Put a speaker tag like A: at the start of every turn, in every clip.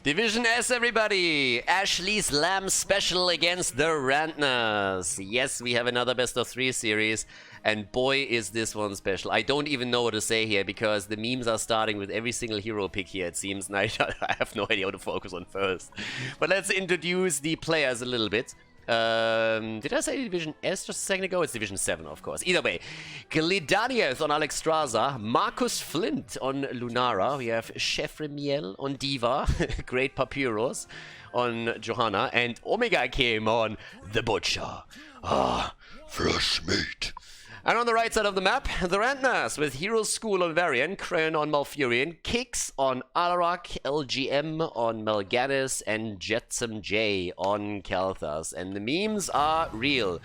A: Division S, everybody! Ashley's Lamb special against the Rantners. Yes, we have another best of 3 series, and boy is this one special. I don't even know what to say here, because the memes are starting with every single hero pick here, it seems, and I have no idea what to focus on first. But let's introduce the players a little bit. Did I say Division S just a second ago? It's Division 7, of course. Either way, Glidanieth on Alexstrasza, Marcus Flint on Lunara, we have Chef Remiel on Diva, Great Papyrus on Johanna, and Omega came on the Butcher. Ah, fresh meat. And on the right side of the map, the Rantners with Hero's School on Varian, Crayon on Malfurion, Kix on Alarak, LGM on Melganis, and Jetsam J on Kalthas. And the memes are real.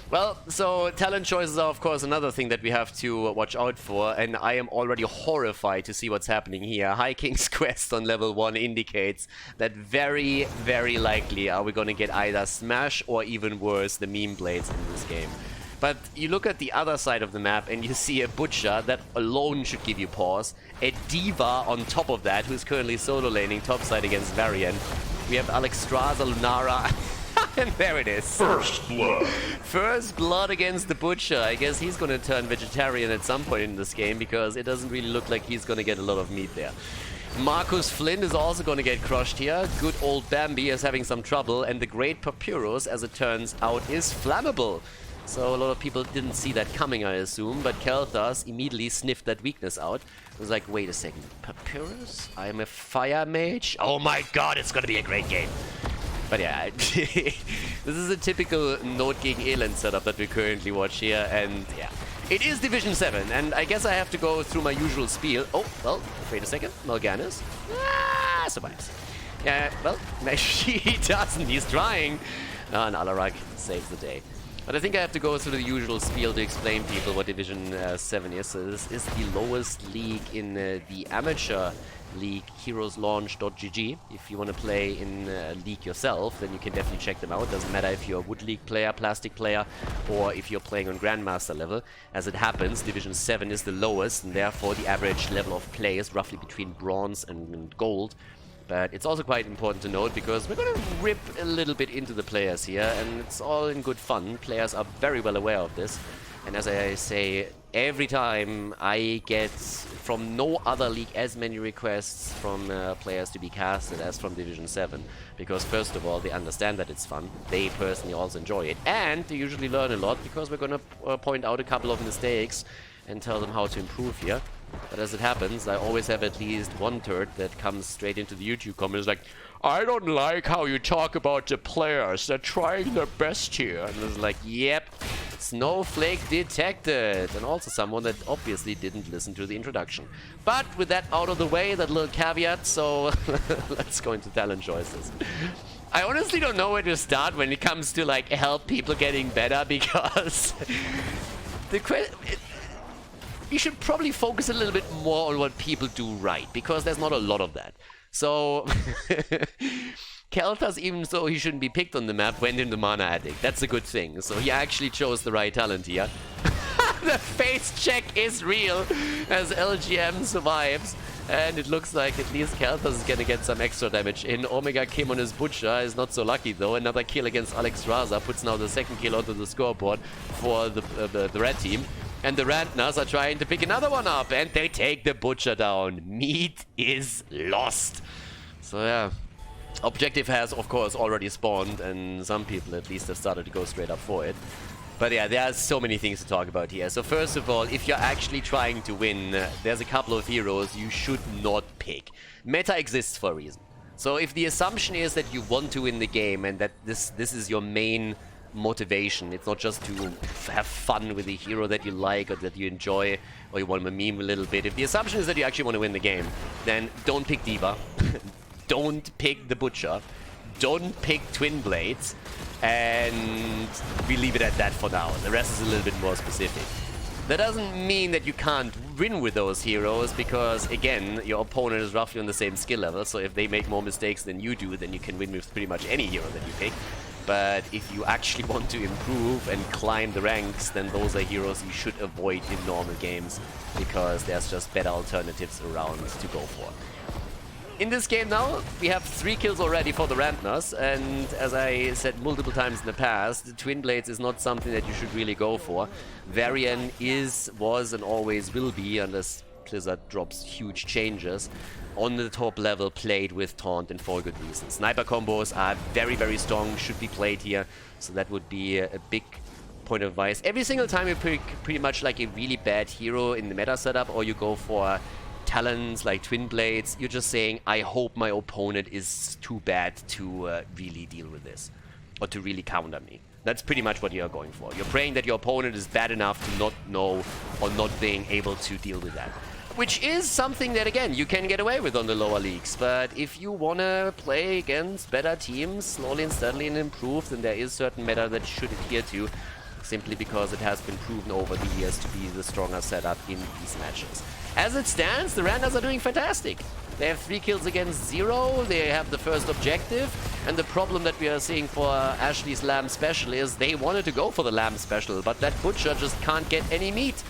A: Well, so talent choices are of course another thing that we have to watch out for, and I am already horrified to see what's happening here. High King's Quest on level 1 indicates that very, very likely are we going to get either Smash or even worse, the meme blades in this game. But you look at the other side of the map and you see a Butcher, that alone should give you pause. A Diva on top of that, who's currently solo laning topside against Varian. We have Alexstrasza, Lunara, and there it is.
B: First blood.
A: First blood against the Butcher. I guess he's going to turn vegetarian at some point in this game, because it doesn't really look like he's going to get a lot of meat there. Marcus Flint is also going to get crushed here. Good old Bambi is having some trouble, and the Great Papyrus, as it turns out, is flammable. So a lot of people didn't see that coming, I assume, but Kalthas immediately sniffed that weakness out. It was like, wait a second, Papyrus? I'm a fire mage? Oh my god, it's gonna be a great game. But yeah, this is a typical Note gegen Elend setup that we currently watch here, and yeah. It is Division 7, and I guess I have to go through my usual spiel. Oh, well, wait a second, Melganis. Survives. Yeah, well, actually he doesn't, he's trying. And Alarak saves the day. But I think I have to go through the usual spiel to explain people what Division 7 is. So this is the lowest league in the amateur league, heroeslaunch.gg. If you want to play in a league yourself, then you can definitely check them out. Doesn't matter if you're a Wood League player, Plastic player, or if you're playing on Grandmaster level. As it happens, Division 7 is the lowest, and therefore the average level of play is roughly between Bronze and Gold. But it's also quite important to note, because we're going to rip a little bit into the players here, and it's all in good fun. Players are very well aware of this. And as I say, every time I get from no other league as many requests from players to be casted as from Division 7. Because first of all, they understand that it's fun. They personally also enjoy it. And they usually learn a lot, because we're going to point out a couple of mistakes and tell them how to improve here. But as it happens, I always have at least one turd that comes straight into the YouTube comments like, I don't like how you talk about the players, they're trying their best here. And it's like, yep, snowflake detected. And also someone that obviously didn't listen to the introduction. But with that out of the way, that little caveat, so let's go into talent choices. I honestly don't know where to start when it comes to like help people getting better, because you should probably focus a little bit more on what people do right, because there's not a lot of that. So, Kalthas, even though he shouldn't be picked on the map, went into Mana Addict. That's a good thing. So he actually chose the right talent here. The face check is real, as LGM survives. And it looks like at least Kalthas is gonna get some extra damage in. Omega came on his Butcher, is not so lucky though. Another kill against Alexstrasza puts now the second kill onto the scoreboard for the red team. And the Rantners are trying to pick another one up, and they take the Butcher down. Meat is lost. So yeah, objective has of course already spawned, and some people at least have started to go straight up for it. But yeah, there are so many things to talk about here. So first of all, if you're actually trying to win, there's a couple of heroes you should not pick. Meta exists for a reason. So if the assumption is that you want to win the game, and that this is your main motivation, it's not just to have fun with a hero that you like or that you enjoy, or you want to meme a little bit. If the assumption is that you actually want to win the game, then don't pick Diva, don't pick the Butcher, don't pick Twin Blades, and we leave it at that for now. The rest is a little bit more specific. That doesn't mean that you can't win with those heroes, because again, your opponent is roughly on the same skill level, so if they make more mistakes than you do, then you can win with pretty much any hero that you pick. But if you actually want to improve and climb the ranks, then those are heroes you should avoid in normal games, because there's just better alternatives around to go for. In this game now, we have 3 kills already for the Rantners, and as I said multiple times in the past, Twin Blades is not something that you should really go for. Varian is, was, and always will be, unless Blizzard drops huge changes, on the top level played with Taunt, and for good reason. Sniper combos are very, very strong, should be played here, so that would be a big point of advice. Every single time you pick pretty much like a really bad hero in the meta setup, or you go for talents like Twin Blades, you're just saying, I hope my opponent is too bad to really deal with this, or to really counter me. That's pretty much what you're going for. You're praying that your opponent is bad enough to not know or not being able to deal with that. Which is something that, again, you can get away with on the lower leagues. But if you want to play against better teams, slowly and steadily and improve, then there is certain meta that you should adhere to, simply because it has been proven over the years to be the stronger setup in these matches. As it stands, the Randers are doing fantastic. They have 3 kills against 0, they have the first objective, and the problem that we are seeing for Ashley's Lamb Special is they wanted to go for the Lamb Special, but that Butcher just can't get any meat.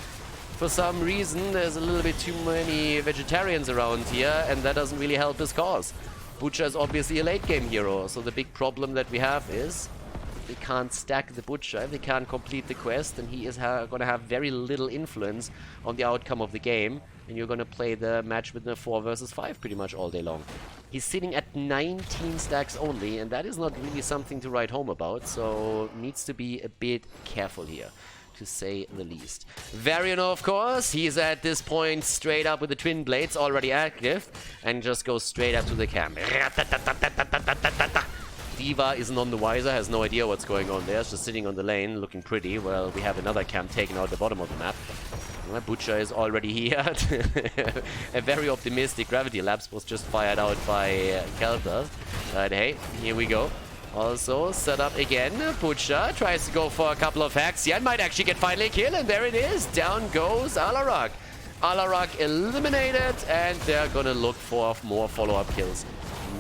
A: For some reason, there's a little bit too many vegetarians around here, and that doesn't really help his cause. Butcher is obviously a late-game hero, so the big problem that we have is they can't stack the Butcher, they can't complete the quest, and he is going to have very little influence on the outcome of the game, and you're going to play the match with the 4 versus 5 pretty much all day long. He's sitting at 19 stacks only, and that is not really something to write home about, so needs to be a bit careful here, to say the least. Varian, of course, he's at this point straight up with the Twin Blades already active, and just goes straight up to the camp. D.Va is none the wiser, has no idea what's going on there. It's just sitting on the lane, looking pretty. Well, we have another camp taken out the bottom of the map. Well, Butcher is already here. A very optimistic Gravity Lapse was just fired out by Khaldor. But hey, here we go. Also, set up again. Butcher tries to go for a couple of hacks. Yeah, might actually get finally a kill, and there it is. Down goes Alarak. Alarak eliminated, and they're gonna look for more follow-up kills.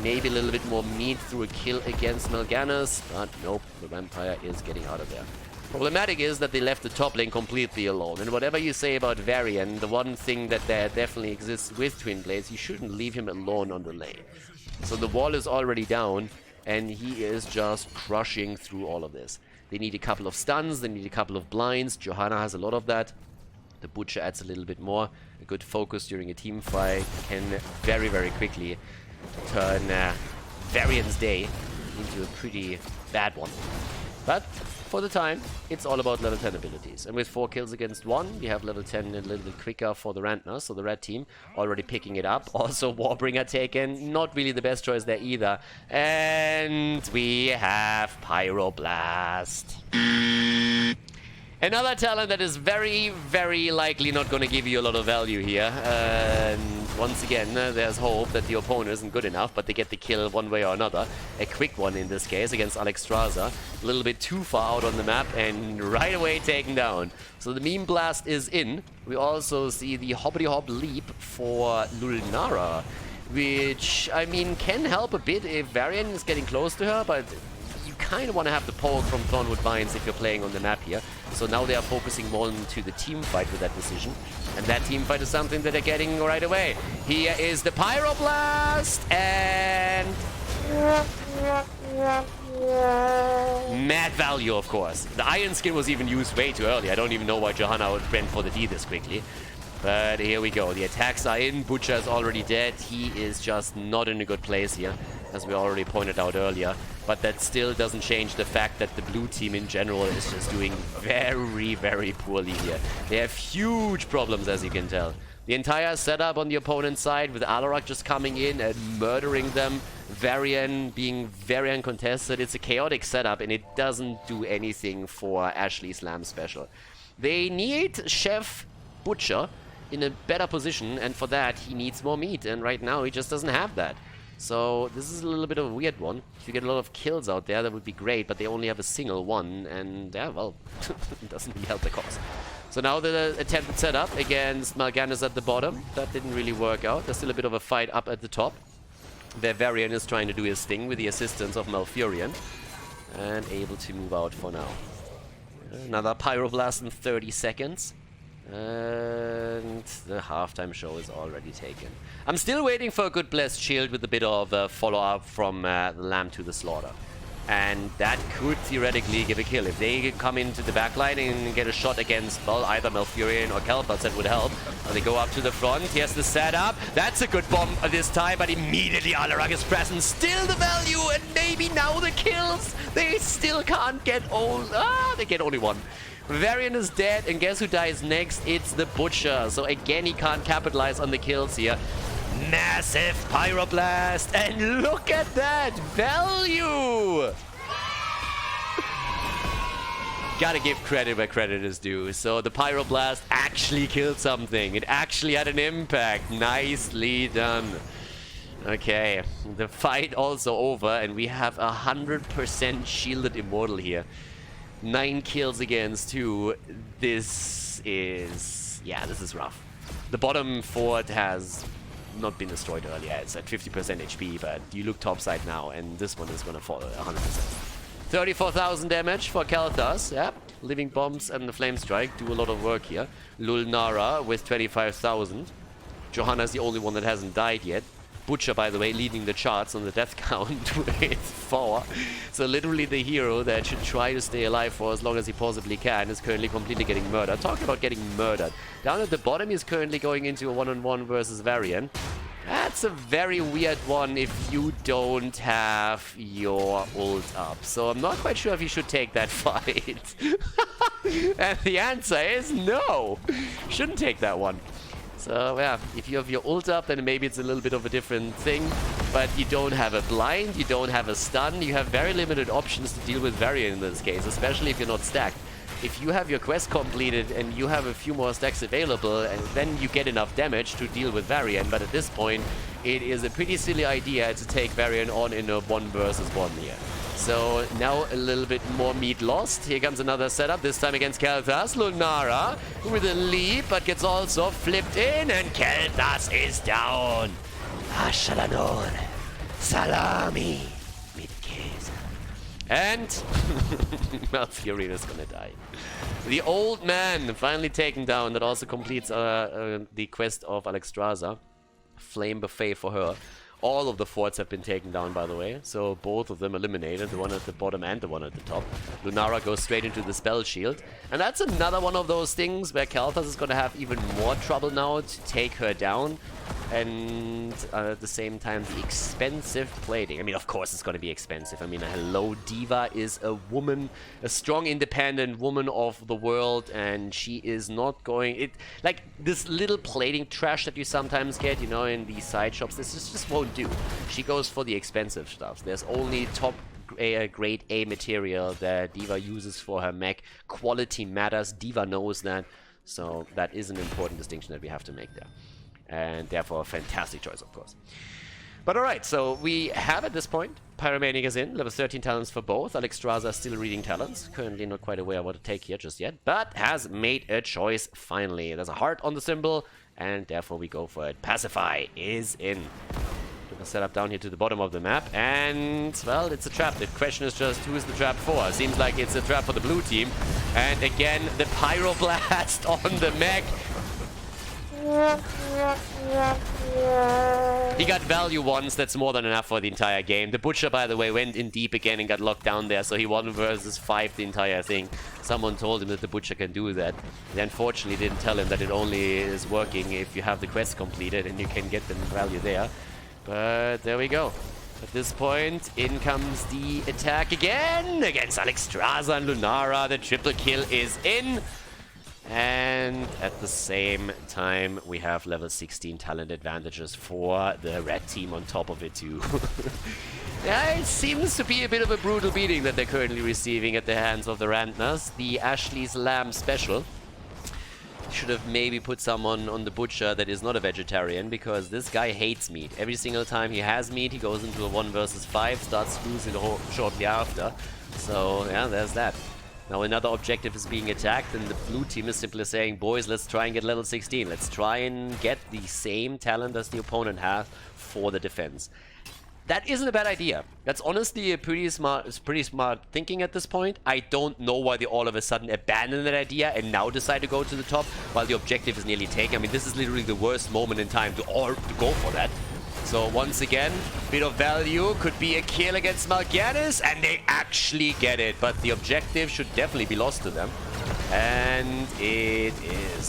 A: Maybe a little bit more meat through a kill against Mal'Ganis, but nope, the Vampire is getting out of there. Problematic is that they left the top lane completely alone, and whatever you say about Varian, the one thing that there definitely exists with Twin Blades, you shouldn't leave him alone on the lane. So the wall is already down, and he is just crushing through all of this. They need a couple of stuns, they need a couple of blinds. Johanna has a lot of that. The Butcher adds a little bit more. A good focus during a team fight can very, very quickly turn Varian's day into a pretty bad one. But for the time, it's all about level 10 abilities. And with 4 kills against 1, we have level 10 a little bit quicker for the Rantners, so the red team already picking it up. Also Warbringer taken, not really the best choice there either. And we have Pyroblast. Another talent that is very, very likely not going to give you a lot of value here. And once again, there's hope that the opponent isn't good enough, but they get the kill one way or another. A quick one in this case against Alexstrasza. A little bit too far out on the map and right away taken down. So the Meme Blast is in. We also see the Hobbity Hop Leap for Lulnara, which, I mean, can help a bit if Varian is getting close to her, but you kind of want to have the poke from Thornwood Vines if you're playing on the map here. So now they are focusing more into the team fight with that decision. And that team fight is something that they're getting right away. Here is the Pyroblast, and mad value, of course. The Iron Skin was even used way too early. I don't even know why Johanna went for the D this quickly. But here we go. The attacks are in. Butcher is already dead. He is just not in a good place here, as we already pointed out earlier. But that still doesn't change the fact that the blue team in general is just doing very, very poorly here. They have huge problems, as you can tell. The entire setup on the opponent's side, with Alarak just coming in and murdering them, Varian being very uncontested. It's a chaotic setup, and it doesn't do anything for Ashley's Lamb Special. They need Chef Butcher in a better position, and for that he needs more meat, and right now he just doesn't have that. So this is a little bit of a weird one. If you get a lot of kills out there, that would be great, but they only have a single one, and yeah, well, it doesn't really help the cause. So now the attempted setup against Mal'Ganis at the bottom, that didn't really work out. There's still a bit of a fight up at the top, where Varian is trying to do his thing with the assistance of Malfurion, and able to move out for now. Another Pyroblast in 30 seconds. And the halftime show is already taken. I'm still waiting for a good blessed shield with a bit of follow-up from the Lamb to the Slaughter. And that could theoretically give a kill. If they come into the backline and get a shot against, well, either Varian or Khaldor, that would help. Or they go up to the front. Here's the setup. That's a good bomb this time, but immediately Alarak is present. Still the value, and maybe now the kills. They still can't get all... they get only one. Varian is dead, and guess who dies next? It's the Butcher. So again, he can't capitalize on the kills here. Massive Pyroblast, and look at that value! Gotta give credit where credit is due. So the Pyroblast actually killed something. It actually had an impact. Nicely done. Okay, the fight also over, and we have 100% shielded Immortal here. 9 kills against 2. This is... yeah, this is rough. The bottom fort has not been destroyed earlier. It's at 50% HP, but you look topside now, and this one is gonna fall 100%. 34,000 damage for Khaldor. Yeah, Living Bombs and the Flame Strike do a lot of work here. Lulnara with 25,000. Johanna's the only one that hasn't died yet. Butcher, by the way, leading the charts on the death count with 4. So literally the hero that should try to stay alive for as long as he possibly can is currently completely getting murdered. Talking about getting murdered. Down at the bottom, he's currently going into a one-on-one versus Varian. That's a very weird one if you don't have your ult up. So I'm not quite sure if you should take that fight. And the answer is no. Shouldn't take that one. So yeah, if you have your ult up, then maybe it's a little bit of a different thing. But you don't have a blind, you don't have a stun, you have very limited options to deal with Varian in this case, especially if you're not stacked. If you have your quest completed and you have a few more stacks available, and then you get enough damage to deal with Varian. But at this point, it is a pretty silly idea to take Varian on in a 1 versus 1 here. So now a little bit more meat lost. Here comes another setup, this time against Khaldor. Lunara with a leap, but gets also flipped in, and Khaldor is down. Ashalanor, salami, mit Käse. And Varian is gonna die. The old man finally taken down. That also completes the quest of Alexstrasza. Flame buffet for her. All of the forts have been taken down, by the way, so both of them eliminated, the one at the bottom and the one at the top. Lunara goes straight into the spell shield, and that's another one of those things where Khaldor is going to have even more trouble now to take her down, and at the same time, the expensive plating. I mean, of course it's going to be expensive. I mean, hello, D.Va is a woman, a strong, independent woman of the world, and she is not going... like, this little plating trash that you sometimes get, you know, in these side shops, this just won't do. She goes for the expensive stuff. There's only top grade A material that D.Va uses for her mech. Quality matters. D.Va knows that. So that is an important distinction that we have to make there. And therefore a fantastic choice, of course. But alright, so we have at this point Pyromaniac is in, level 13 talents for both. Alexstrasza still reading talents, currently not quite aware what to take here just yet, but has made a choice finally. There's a heart on the symbol, and therefore we go for it. Pacify is in. Gonna set up down here to the bottom of the map, and well, it's a trap. The question is just who is the trap for? Seems like it's a trap for the blue team. And again, the Pyroblast on the mech. He got value once, that's more than enough for the entire game. The Butcher, by the way, went in deep again and got locked down there, so he 1 versus 5 the entire thing. Someone told him that the Butcher can do that. They unfortunately didn't tell him that it only is working if you have the quest completed and you can get the value there. But there we go. At this point, in comes the attack again against Alexstrasza and Lunara. The triple kill is in. And at the same time, we have level 16 talent advantages for the red team on top of it too. Yeah, it seems to be a bit of a brutal beating that they're currently receiving at the hands of the Rantners. The Ashley's Lamb special. Should have maybe put someone on the Butcher that is not a vegetarian, because this guy hates meat. Every single time he has meat, he goes into a 1 versus 5, starts losing shortly after. So yeah, there's that. Now another objective is being attacked, and the blue team is simply saying, boys, let's try and get level 16. Let's try and get the same talent as the opponent has for the defense. that isn't a bad idea. That's honestly a pretty smart thinking at this point. I don't know why they all of a sudden abandon that idea and now decide to go to the top while the objective is nearly taken. I mean, this is literally the worst moment in time to go for that. So once again, bit of value, could be a kill against Mal'Ganis, and they actually get it. But the objective should definitely be lost to them. And it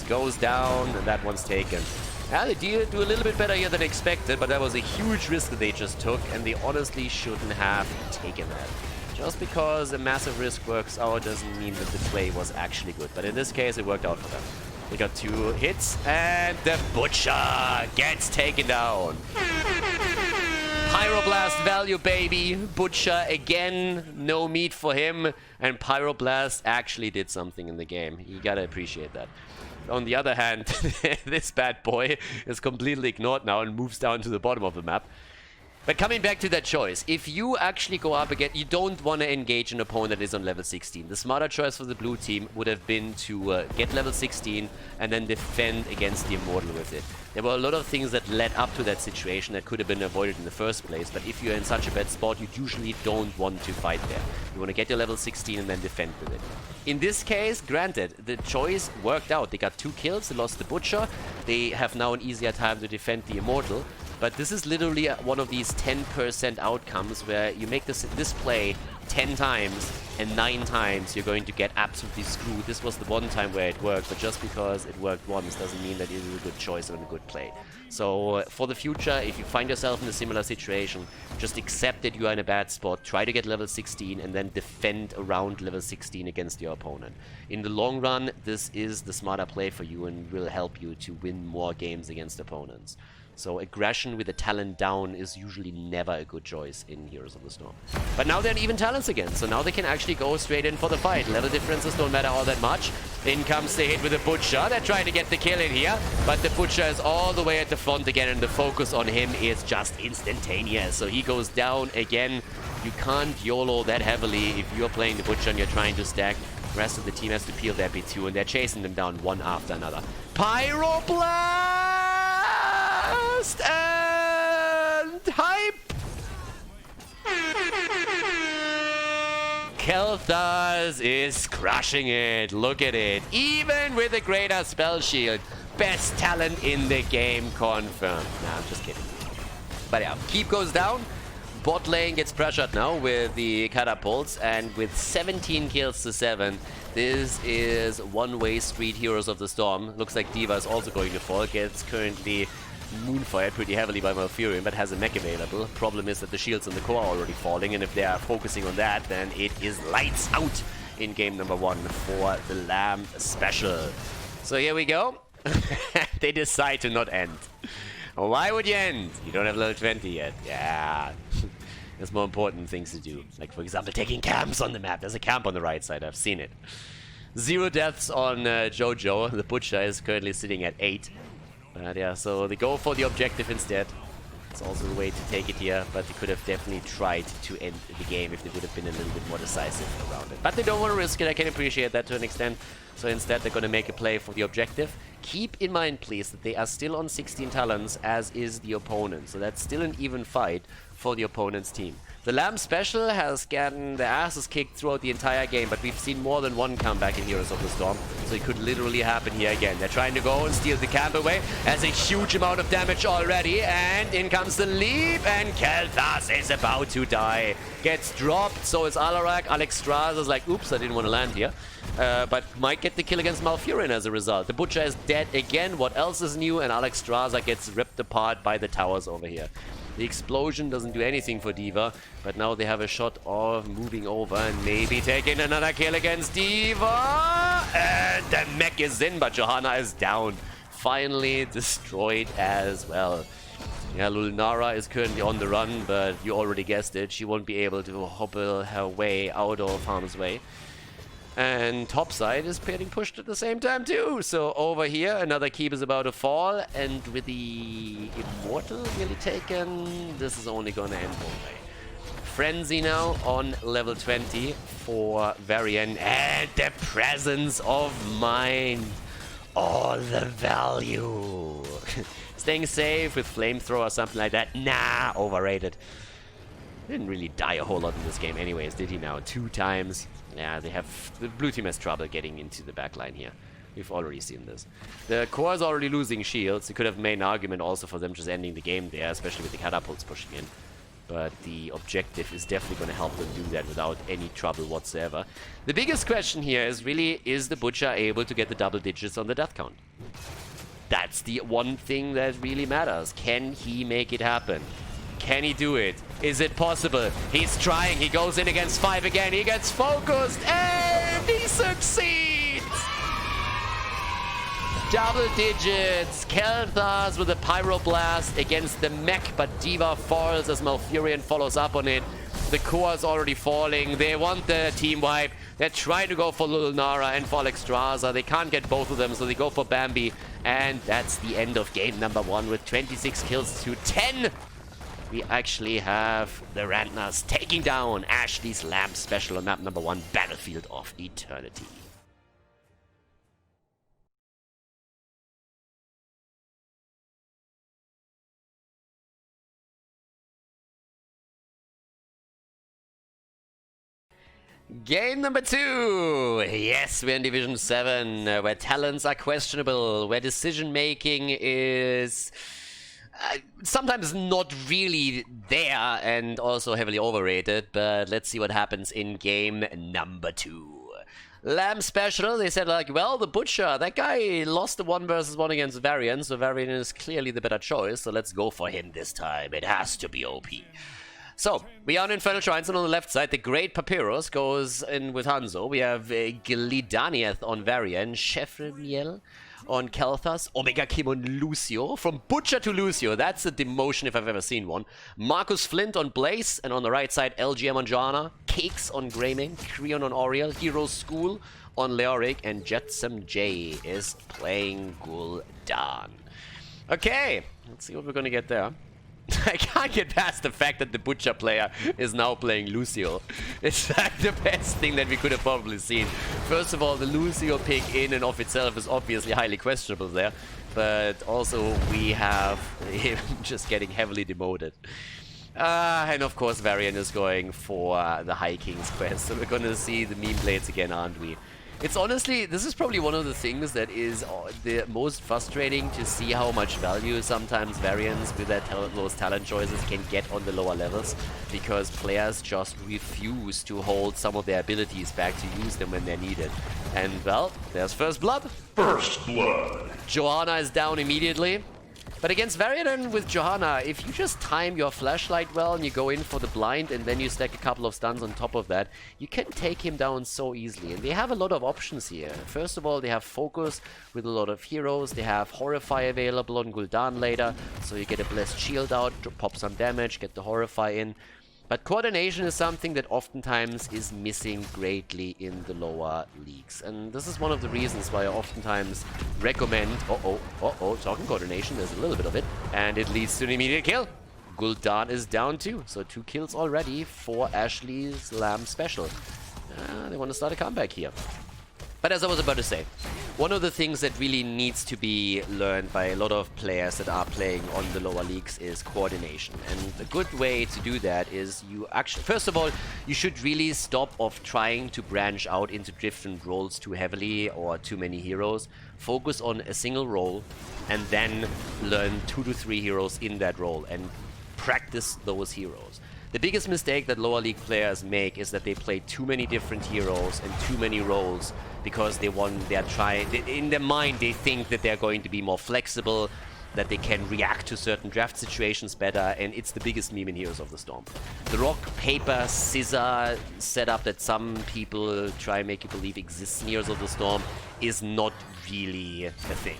A: goes down, and that one's taken. Yeah, they do a little bit better here than expected, but that was a huge risk that they just took, and they honestly shouldn't have taken that. Just because a massive risk works out doesn't mean that the play was actually good. But in this case, it worked out for them. They got 2 hits, and the Butcher gets taken down. Pyroblast value, baby. Butcher again, no meat for him. And Pyroblast actually did something in the game. You gotta appreciate that. On the other hand, this bad boy is completely ignored now and moves down to the bottom of the map. But coming back to that choice, if you actually go up again, you don't want to engage an opponent that is on level 16. The smarter choice for the blue team would have been to get level 16 and then defend against the Immortal with it. There were a lot of things that led up to that situation that could have been avoided in the first place, but if you're in such a bad spot, you usually don't want to fight there. You want to get your level 16 and then defend with it. In this case, granted, the choice worked out. They got 2 kills, they lost the Butcher, they have now an easier time to defend the Immortal. But this is literally one of these 10% outcomes where you make this play 10 times and 9 times you're going to get absolutely screwed. This was the one time where it worked, but just because it worked once doesn't mean that it is a good choice or a good play. So for the future, if you find yourself in a similar situation, just accept that you are in a bad spot, try to get level 16 and then defend around level 16 against your opponent. In the long run, this is the smarter play for you and will help you to win more games against opponents. So aggression with a talent down is usually never a good choice in Heroes of the Storm. But now they're in even talents again, so now they can actually go straight in for the fight. Level differences don't matter all that much. In comes the hit with the Butcher. They're trying to get the kill in here, but the Butcher is all the way at the front again, and the focus on him is just instantaneous. So he goes down again. You can't YOLO that heavily if you're playing the Butcher and you're trying to stack. The rest of the team has to peel their B2, and they're chasing them down one after another. Pyroblast! And hype! Khaldor is crushing it. Look at it. Even with a greater spell shield. Best talent in the game confirmed. Nah, I'm just kidding. But yeah, keep goes down. Bot lane gets pressured now with the catapults, and with 17 kills to 7, this is one-way street Heroes of the Storm. Looks like D.Va is also going to fall. Gets currently moonfired pretty heavily by Varian, but has a mech available. Problem is that the shields and the core are already falling, and if they are focusing on that, then it is lights out in game number 1 for the Lamb special. So here we go. They decide to not end. Why would you end? You don't have level 20 yet. Yeah. There's more important things to do. Like, for example, taking camps on the map. There's a camp on the right side. I've seen it. 0 deaths on Jojo. The Butcher is currently sitting at 8. But yeah, so they go for the objective instead. It's also a way to take it here, but they could have definitely tried to end the game if they would have been a little bit more decisive around it. But they don't want to risk it. I can appreciate that to an extent. So instead, they're going to make a play for the objective. Keep in mind, please, that they are still on 16 talents, as is the opponent. So that's still an even fight for the opponent's team. The Lamb special has gotten their asses kicked throughout the entire game, but we've seen more than one comeback in Heroes of the Storm, so it could literally happen here again. They're trying to go and steal the camp away. Has a huge amount of damage already, and in comes the leap, and Khaldor is about to die. Gets dropped, so is Alarak. Alexstrasza is like, oops, I didn't want to land here. But might get the kill against Mal'Ganis as a result. The Butcher is dead again. What else is new? And Alexstrasza gets ripped apart by the towers over here. The explosion doesn't do anything for D.Va, but now they have a shot of moving over and maybe taking another kill against D.Va. And the mech is in, but Johanna is down. Finally destroyed as well. Yeah, Lunara is currently on the run, but you already guessed it. She won't be able to hobble her way out of harm's way. And topside is getting pushed at the same time too. So over here, another keep is about to fall. And with the Immortal nearly taken, this is only going to end one way. Frenzy now on level 20 for Varian. And the presence of mind. All the value. Staying safe with flamethrower or something like that. Nah, overrated. Didn't really die a whole lot in this game anyways, did he now? 2 times. Yeah, the blue team has trouble getting into the backline here. We've already seen this. The core is already losing shields. You could have made an argument also for them just ending the game there, especially with the catapults pushing in. But the objective is definitely going to help them do that without any trouble whatsoever. The biggest question here is really, is the Butcher able to get the double digits on the death count? That's the one thing that really matters. Can he make it happen? Can he do it? Is it possible? He's trying. He goes in against 5 again. He gets focused and he succeeds! Double digits. Khaldor with a Pyroblast against the mech, but Diva falls as Varian follows up on it. The core is already falling. They want the team wipe. They're trying to go for Lil Nara and for Alexstrasza. They can't get both of them, so they go for Bambi. And that's the end of game number 1 with 26 kills to 10. We actually have the Rantners taking down Ashley's Lamb Special on map number 1, Battlefield of Eternity. Game number 2! Yes, we're in Division 7, where talents are questionable, where decision-making is sometimes not really there and also heavily overrated, but let's see what happens in game number 2. Lamb Special, they said like, well, the Butcher, that guy lost the 1 versus 1 against Varian, so Varian is clearly the better choice, so let's go for him this time. It has to be OP. So, we are on Infernal Shrines, and on the left side, the Great Papyrus goes in with Hanzo. We have Glidanieth on Varian, Shefremiel on Khaldor, Omega Kim on Lucio. From Butcher to Lucio, that's a demotion if I've ever seen one. Marcus Flint on Blaze, and on the right side, LGM on Johanna, Cakes on Greymane, Creon on Oriel, Hero School on Leoric, and Jetsam J is playing Gul'dan. Okay, let's see what we're gonna get there. I can't get past the fact that the Butcher player is now playing Lucio. It's like the best thing that we could have probably seen. First of all, the Lucio pick in and of itself is obviously highly questionable there. But also we have him just getting heavily demoted. And of course Varian is going for the High King's quest. So we're gonna see the meme blades again, aren't we? It's honestly, this is probably one of the things that is the most frustrating to see how much value sometimes Variants with their those talent choices can get on the lower levels, because players just refuse to hold some of their abilities back to use them when they're needed. And well, there's First Blood.
B: First Blood.
A: Johanna is down immediately. But against Varian with Johanna, if you just time your flashlight well and you go in for the blind and then you stack a couple of stuns on top of that, you can take him down so easily. And they have a lot of options here. First of all, they have Focus with a lot of heroes. They have Horrify available on Gul'dan later, so you get a Blessed Shield out, pop some damage, get the Horrify in. But coordination is something that oftentimes is missing greatly in the lower leagues. And this is one of the reasons why I oftentimes recommend... talking coordination, there's a little bit of it. And it leads to an immediate kill. Gul'dan is down too, so 2 kills already for Ashley's Lamb Special. They want to start a comeback here. But as I was about to say, one of the things that really needs to be learned by a lot of players that are playing on the lower leagues is coordination. And a good way to do that is you actually, first of all, you should really stop of trying to branch out into different roles too heavily or too many heroes. Focus on a single role and then learn 2 to 3 heroes in that role and practice those heroes. The biggest mistake that lower league players make is that they play too many different heroes and too many roles because in their mind they think that they're going to be more flexible, that they can react to certain draft situations better, and it's the biggest meme in Heroes of the Storm. The rock, paper, scissor setup that some people try and make you believe exists in Heroes of the Storm is not really a thing.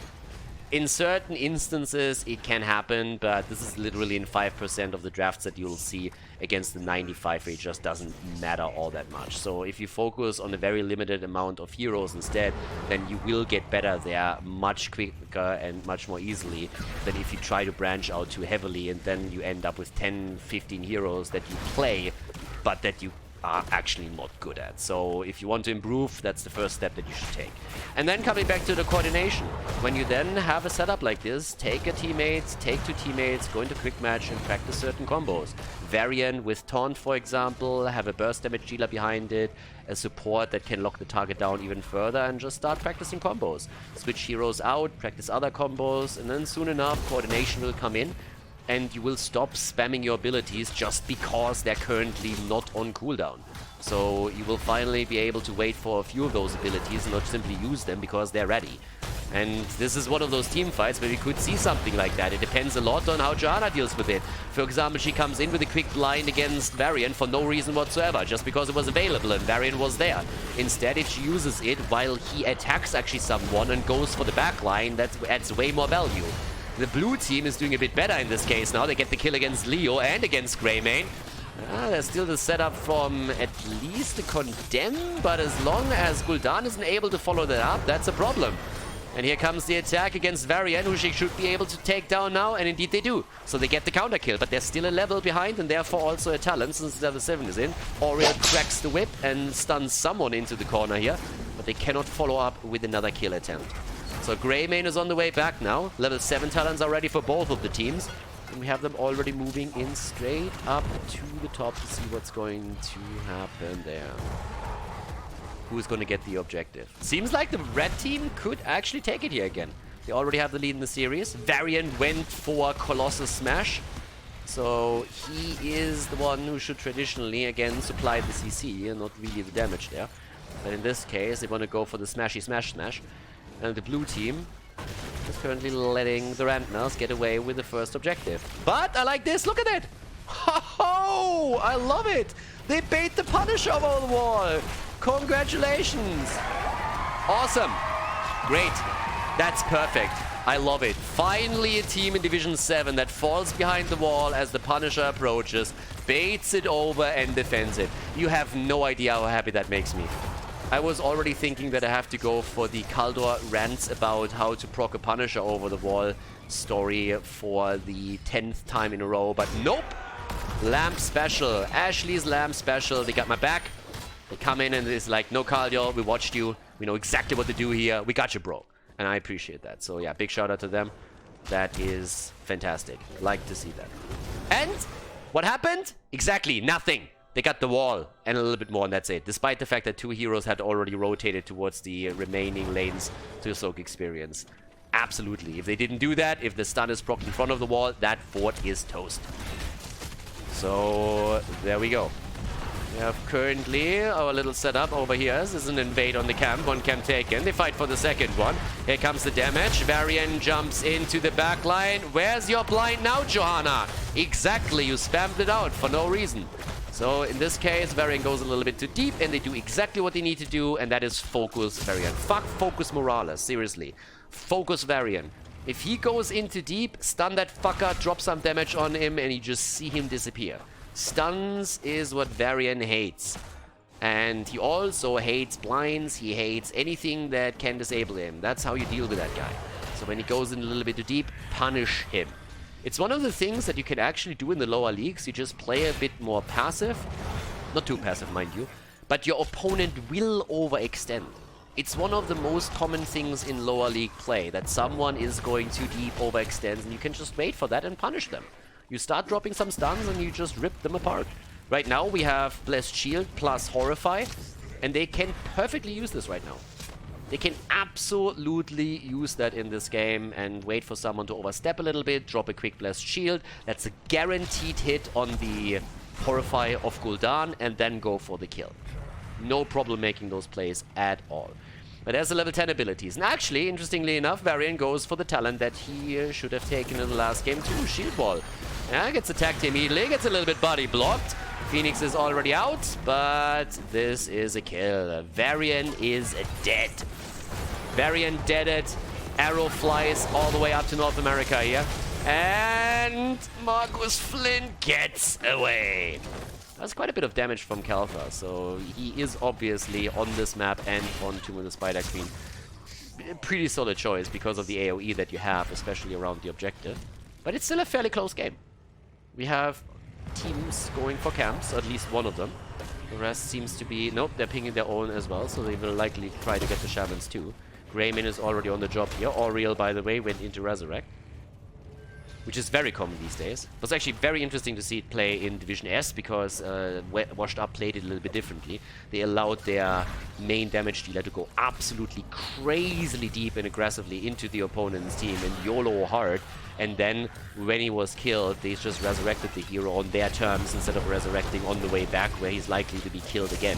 A: In certain instances it can happen, but this is literally in 5% of the drafts that you'll see against the 95, where it just doesn't matter all that much. So if you focus on a very limited amount of heroes instead, then you will get better there much quicker and much more easily than if you try to branch out too heavily and then you end up with 10, 15 heroes that you play, but that you are actually not good at. So if you want to improve, that's the first step that you should take. And then coming back to the coordination. When you then have a setup like this, take a teammate, take two teammates, go into quick match and practice certain combos. Varian with taunt, for example, have a burst damage dealer behind it, a support that can lock the target down even further, and just start practicing combos. Switch heroes out, practice other combos, and then soon enough coordination will come in. And you will stop spamming your abilities just because they're currently not on cooldown. So you will finally be able to wait for a few of those abilities and not simply use them because they're ready. And this is one of those team fights where we could see something like that. It depends a lot on how Johanna deals with it. For example, she comes in with a quick blind against Varian for no reason whatsoever, just because it was available and Varian was there. Instead, if she uses it while he attacks actually someone and goes for the backline, that adds way more value. The blue team is doing a bit better in this case now. They get the kill against Leo and against Greymane. There's still the setup from at least the Condemn, but as long as Gul'dan isn't able to follow that up, that's a problem. And here comes the attack against Varian, who she should be able to take down now, and indeed they do. So they get the counter kill, but they're still a level behind, and therefore also a talent since level 7 is in. Oriel cracks the whip and stuns someone into the corner here, but they cannot follow up with another kill attempt. So Greymane is on the way back now. Level 7 talents are ready for both of the teams. And we have them already moving in straight up to the top to see what's going to happen there. Who's going to get the objective? Seems like the red team could actually take it here again. They already have the lead in the series. Varian went for Colossus Smash. So he is the one who should traditionally, again, supply the CC and not really the damage there. But in this case, they want to go for the Smashy Smash Smash. And the blue team is currently letting the Rantners get away with the first objective. But I like this. Look at it. Ho-ho! I love it. They bait the Punisher over the wall. Congratulations. Awesome. Great. That's perfect. I love it. Finally a team in Division 7 that falls behind the wall as the Punisher approaches, baits it over and defends it. You have no idea how happy that makes me. I was already thinking that I have to go for the Khaldor rants about how to proc a Punisher over the wall story for the 10th time in a row, but nope! Lamp special. Ashley's Lamp special. They got my back. They come in and it's like, no Khaldor, we watched you. We know exactly what to do here. We got you, bro. And I appreciate that. So yeah, big shout out to them. That is fantastic. Like to see that. And what happened? Exactly nothing. They got the wall and a little bit more, and that's it. Despite the fact that two heroes had already rotated towards the remaining lanes to soak experience. Absolutely. If they didn't do that, if the stun is procced in front of the wall, that fort is toast. So, there we go. We have currently our little setup over here. This is an invade on the camp. One camp taken. They fight for the second one. Here comes the damage. Varian jumps into the back line. Where's your blind now, Johanna? Exactly. You spammed it out for no reason. So in this case, Varian goes a little bit too deep, and they do exactly what they need to do, and that is focus Varian. Fuck Focus Morales, seriously. Focus Varian. If he goes into deep, stun that fucker, drop some damage on him, and you just see him disappear. Stuns is what Varian hates. And he also hates blinds, he hates anything that can disable him. That's how you deal with that guy. So when he goes in a little bit too deep, punish him. It's one of the things that you can actually do in the lower leagues. You just play a bit more passive. Not too passive, mind you. But your opponent will overextend. It's one of the most common things in lower league play, that someone is going too deep, overextends, and you can just wait for that and punish them. You start dropping some stuns and you just rip them apart. Right now we have Blessed Shield plus Horrify, and they can perfectly use this right now. They can absolutely use that in this game and wait for someone to overstep a little bit, drop a quick Blessed Shield. That's a guaranteed hit on the Horrify of Gul'dan, and then go for the kill. No problem making those plays at all. But there's the level 10 abilities. And actually, interestingly enough, Varian goes for the talent that he should have taken in the last game too, Shield Wall. Yeah, gets attacked immediately, gets a little bit body blocked. Phoenix is already out, but this is a kill. Varian is dead. Varian deaded. Arrow flies all the way up to North America here. And Marcus Flynn gets away. That's quite a bit of damage from Khaldor, so he is obviously on this map and on Tomb of the Spider Queen. Pretty solid choice because of the AoE that you have, especially around the objective. But it's still a fairly close game. We have teams going for camps, at least one of them. The rest seems to be... Nope, they're pinging their own as well, so they will likely try to get the shamans too. Greymane is already on the job here. Oriel, by the way, went into Resurrect, which is very common these days. It was actually very interesting to see it play in Division S because Washed Up played it a little bit differently. They allowed their main damage dealer to go absolutely crazily deep and aggressively into the opponent's team and YOLO hard. And then when he was killed, they just resurrected the hero on their terms instead of resurrecting on the way back where he's likely to be killed again.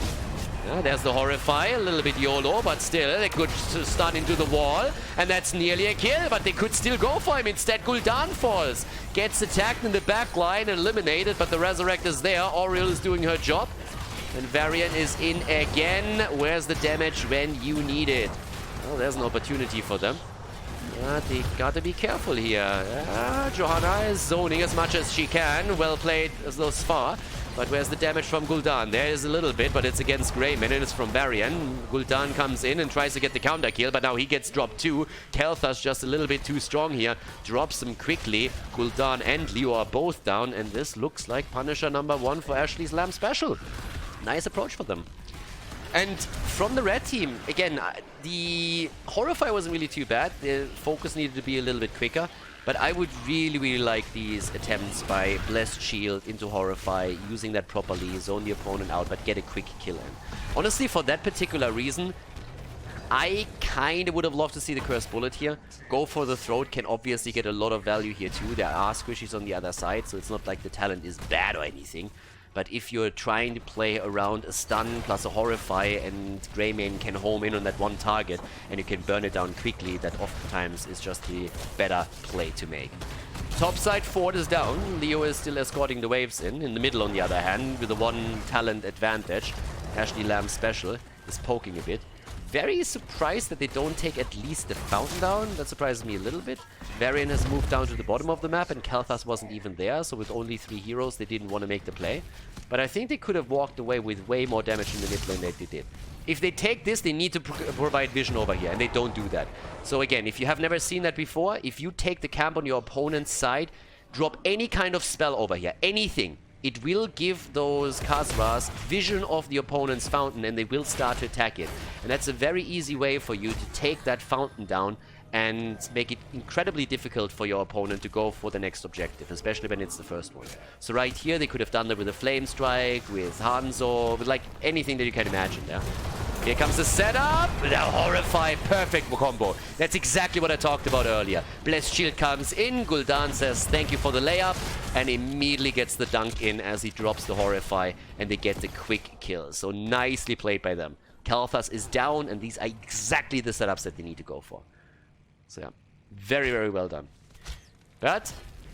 A: There's the Horrify, a little bit YOLO, but still, they could stun into the wall, and that's nearly a kill, but they could still go for him. Instead, Gul'dan falls, gets attacked in the back line and eliminated, but the Resurrect is there. Oriel is doing her job, and Varian is in again. Where's the damage when you need it? Well, there's an opportunity for them. They gotta be careful here. Johanna is zoning as much as she can. Well played thus far. But where's the damage from Gul'dan? There is a little bit, but it's against Greymane, and it's from Varian. Gul'dan comes in and tries to get the counter kill, but now he gets dropped too. Khaldor's just a little bit too strong here. Drops him quickly. Gul'dan and Leo are both down, and this looks like Punisher #1 for Ashley's Lamb Special. Nice approach for them. And from the red team, again, the Horrify wasn't really too bad. The focus needed to be a little bit quicker. But I would really, really like these attempts by Blessed Shield into Horrify, using that properly, zone the opponent out, but get a quick kill in. Honestly, for that particular reason, I kind of would have loved to see the Cursed Bullet here. Go for the Throat can obviously get a lot of value here too. There are squishies on the other side, so it's not like the talent is bad or anything. But if you're trying to play around a stun plus a Horrify and Greymane can home in on that one target and you can burn it down quickly, that oftentimes is just the better play to make. Topside Fort is down. Leo is still escorting the waves in. In the middle, on the other hand, with the one talent advantage, Ashley Lamb Special is poking a bit. Very surprised that they don't take at least the fountain down. That surprises me a little bit. Varian has moved down to the bottom of the map and Khaldor wasn't even there, so with only 3 heroes they didn't want to make the play. But I think they could have walked away with way more damage in the mid lane than they did. If they take this, they need to provide vision over here, and they don't do that. So again, if you have never seen that before, if you take the camp on your opponent's side, drop any kind of spell over here, anything. It will give those Khazras vision of the opponent's fountain and they will start to attack it. And that's a very easy way for you to take that fountain down and make it incredibly difficult for your opponent to go for the next objective, especially when it's the first one. So right here, they could have done that with a Flame Strike, with Hanzo, with like anything that you can imagine there. Here comes the setup, the Horrify, perfect combo. That's exactly what I talked about earlier. Blessed Shield comes in, Gul'dan says thank you for the layup, and immediately gets the dunk in as he drops the Horrify, and they get the quick kill. So nicely played by them. Khaldor is down, and these are exactly the setups that they need to go for. So yeah, very, very well done. But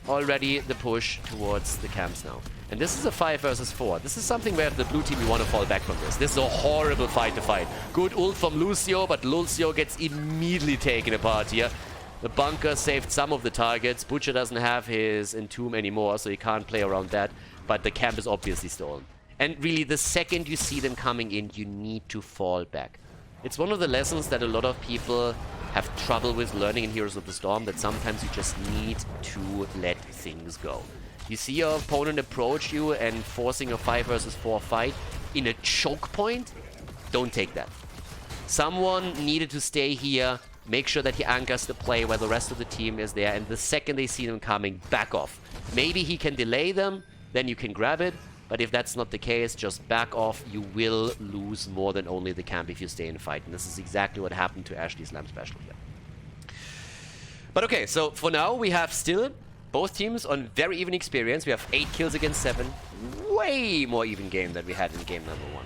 A: already the push towards the camps now. And this is a 5 versus 4. This is something where the blue team, you want to fall back from this. This is a horrible fight to fight. Good ult from Lucio, but Lucio gets immediately taken apart here. The bunker saved some of the targets. Butcher doesn't have his entomb anymore, so he can't play around that. But the camp is obviously stolen. And really, the second you see them coming in, you need to fall back. It's one of the lessons that a lot of people have trouble with learning in Heroes of the Storm, that sometimes you just need to let things go. You see your opponent approach you and forcing a 5 versus 4 fight in a choke point, don't take that. Someone needed to stay here, make sure that he anchors the play where the rest of the team is there, and the second they see them coming, back off. Maybe he can delay them, then you can grab it, but if that's not the case, just back off. You will lose more than only the camp if you stay in a fight, and this is exactly what happened to Ashley's Lamb Special here. But okay, so for now we have still both teams on very even experience. We have 8 kills against 7. Way more even game than we had in game number 1.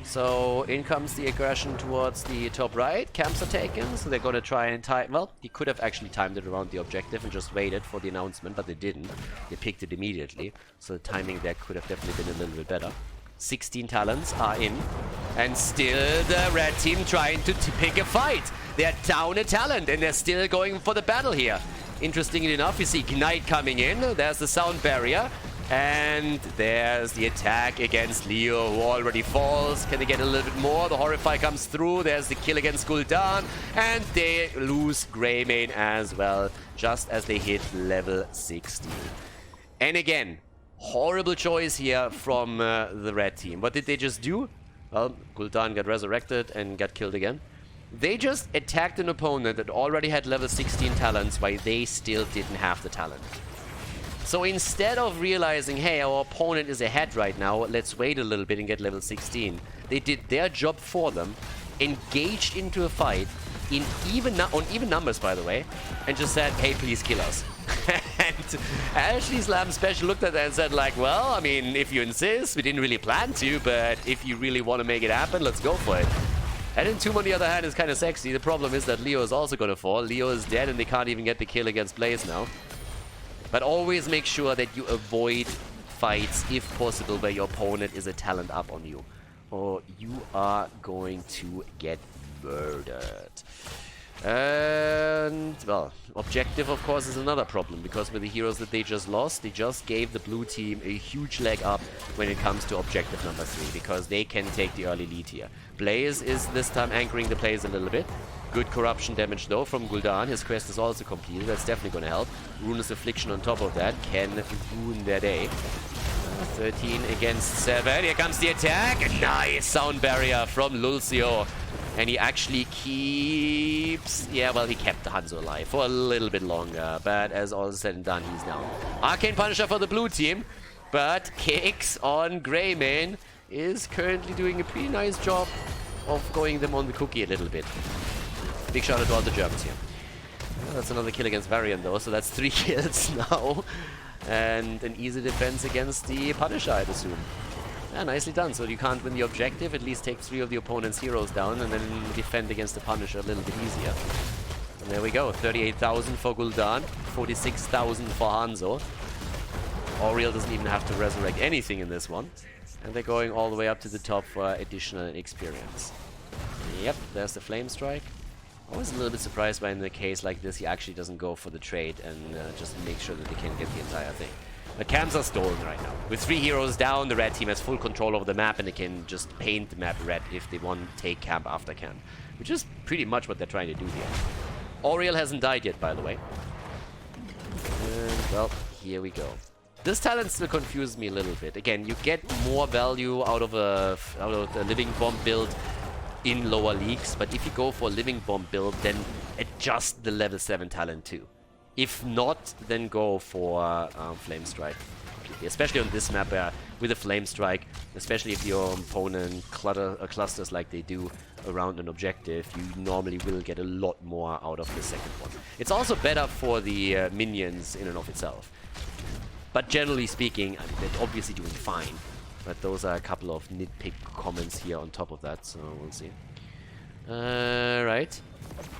A: So in comes the aggression towards the top right. Camps are taken, so they're going to try and time... Well, he could have actually timed it around the objective and just waited for the announcement, but they didn't. They picked it immediately, so the timing there could have definitely been a little bit better. 16 talents are in, and still the red team trying to pick a fight. They're down a talent, and they're still going for the battle here. Interestingly enough, you see Ignite coming in. There's the sound barrier. And there's the attack against Leo, who already falls. Can they get a little bit more? The Horrify comes through. There's the kill against Gul'dan. And they lose Greymane as well, just as they hit level 16. And again, Horrible choice here from the red team. What did they just do? Well, Gul'dan got resurrected and got killed again. They just attacked an opponent that already had level 16 talents while they still didn't have the talent. So instead of realizing, hey, our opponent is ahead right now, let's wait a little bit and get level 16, they did their job for them, engaged into a fight on even numbers, by the way, and just said, hey, please kill us. And Ashley Slam Special looked at that and said, like, well, I mean, if you insist, we didn't really plan to, but if you really want to make it happen, let's go for it. And Entomb, on the other hand, is kind of sexy. The problem is that Leo is also going to fall. Leo is dead and they can't even get the kill against Blaze now. But always make sure that you avoid fights, if possible, where your opponent is a talent up on you, or you are going to get murdered. And, well, objective, of course, is another problem, because with the heroes that they just lost, they just gave the blue team a huge leg up when it comes to objective number 3, because they can take the early lead here. Blaze is this time anchoring the plays a little bit. Good corruption damage, though, from Gul'dan. His quest is also completed. That's definitely going to help. Ruinous Affliction on top of that can ruin their day. 13 against 7. Here comes the attack. Nice sound barrier from Lulcio. And he actually keeps... Yeah, well, he kept Hanzo alive for a little bit longer. But as all is said and done, he's down. Arcane Punisher for the blue team. But Kicks on Greymane is currently doing a pretty nice job of going them on the cookie a little bit. Big shout out to all the Germans here. Well, that's another kill against Varian, though. So that's 3 kills now. And an easy defense against the Punisher, I'd assume. Yeah, nicely done. So you can't win the objective, at least take 3 of the opponent's heroes down and then defend against the Punisher a little bit easier. And there we go. 38,000 for Gul'dan, 46,000 for Hanzo. Auriel doesn't even have to resurrect anything in this one. And they're going all the way up to the top for additional experience. Yep, there's the Flame Strike. I was a little bit surprised by, in a case like this, he actually doesn't go for the trade and just make sure that they can get the entire thing. The camps are stolen right now. With 3 heroes down, the red team has full control over the map and they can just paint the map red if they want to take camp after camp. Which is pretty much what they're trying to do here. Auriel hasn't died yet, by the way. And, well, here we go. This talent still confuses me a little bit. Again, you get more value out of a Living Bomb build in lower leagues, but if you go for a Living Bomb build, then adjust the level 7 talent too. If not, then go for Flame Strike. Especially on this map with a Flame Strike, especially if your opponent clusters like they do around an objective, you normally will get a lot more out of the second one. It's also better for the minions in and of itself. But generally speaking, I mean, they're obviously doing fine. But those are a couple of nitpick comments here on top of that, so we'll see. Right.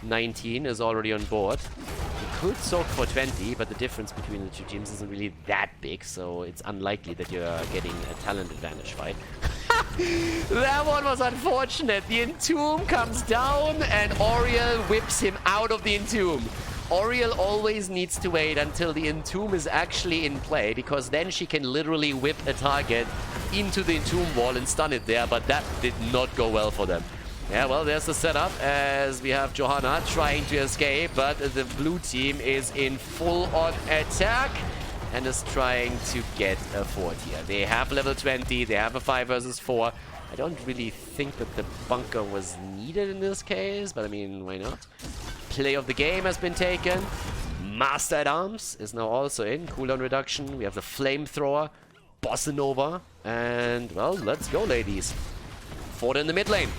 A: 19 is already on board. You could soak for 20, but the difference between the two teams isn't really that big, so it's unlikely that you're getting a talent advantage fight. That one was unfortunate. The Entomb comes down and Auriel whips him out of the Entomb. Auriel always needs to wait until the Entomb is actually in play, because then she can literally whip a target into the Entomb wall and stun it there, but that did not go well for them. Yeah, well, there's the setup as we have Johanna trying to escape, but the blue team is in full-on attack and is trying to get a fort here. They have level 20, they have a 5 versus 4. I don't really think that the bunker was needed in this case, but I mean, why not? Play of the game has been taken. Master at Arms is now also in. Cooldown reduction. We have the Flamethrower, Bossa Nova, and, well, let's go, ladies. Fort in the mid lane.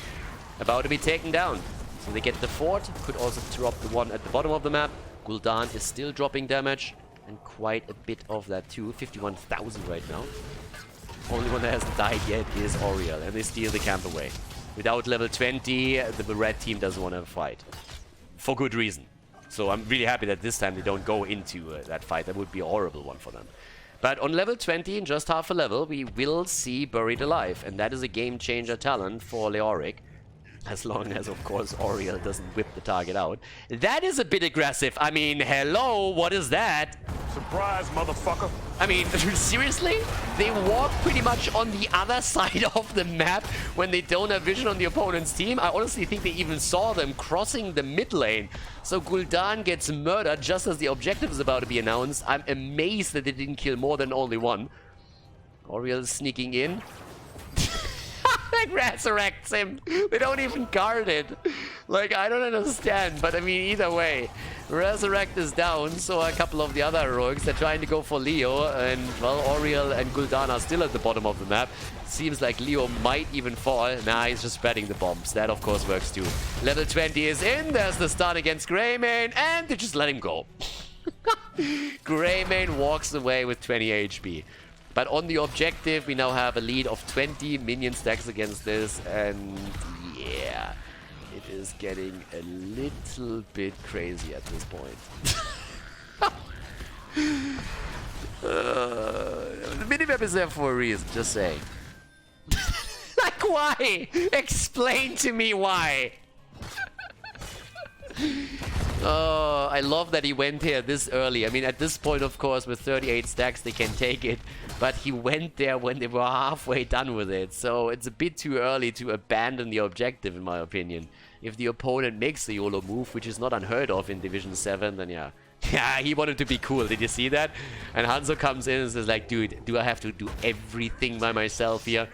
A: About to be taken down. So they get the fort. Could also drop the one at the bottom of the map. Gul'dan is still dropping damage. And quite a bit of that too. 51,000 right now. Only one that hasn't died yet is Auriel. And they steal the camp away. Without level 20, the red team doesn't want to fight. For good reason. So I'm really happy that this time they don't go into that fight. That would be a horrible one for them. But on level 20, in just half a level, we will see Buried Alive. And that is a game changer talent for Leoric. As long as, of course, Auriel doesn't whip the target out. That is a bit aggressive. I mean, hello, what is that?
B: Surprise, motherfucker.
A: I mean, seriously? They walk pretty much on the other side of the map when they don't have vision on the opponent's team. I honestly think they even saw them crossing the mid lane. So Gul'dan gets murdered just as the objective is about to be announced. I'm amazed that they didn't kill more than only one. Oriel sneaking in. Like, resurrects him. They don't even guard it. Like, I don't understand, but I mean, either way. Resurrect is down, so a couple of the other heroics, they're trying to go for Leo, and, well, Oriel and Gul'dan are still at the bottom of the map. Seems like Leo might even fall. Nah, he's just spreading the bombs. That, of course, works too. Level 20 is in. There's the stun against Greymane, and they just let him go. Greymane walks away with 20 HP. But on the objective, we now have a lead of 20 minion stacks against this, and yeah, it is getting a little bit crazy at this point. The minimap is there for a reason, just saying. Like, why? Explain to me why. Oh, I love that he went here this early. I mean, at this point, of course, with 38 stacks, they can take it. But he went there when they were halfway done with it. So it's a bit too early to abandon the objective, in my opinion. If the opponent makes the YOLO move, which is not unheard of in Division 7, then yeah. Yeah, he wanted to be cool. Did you see that? And Hanzo comes in and says like, dude, do I have to do everything by myself here?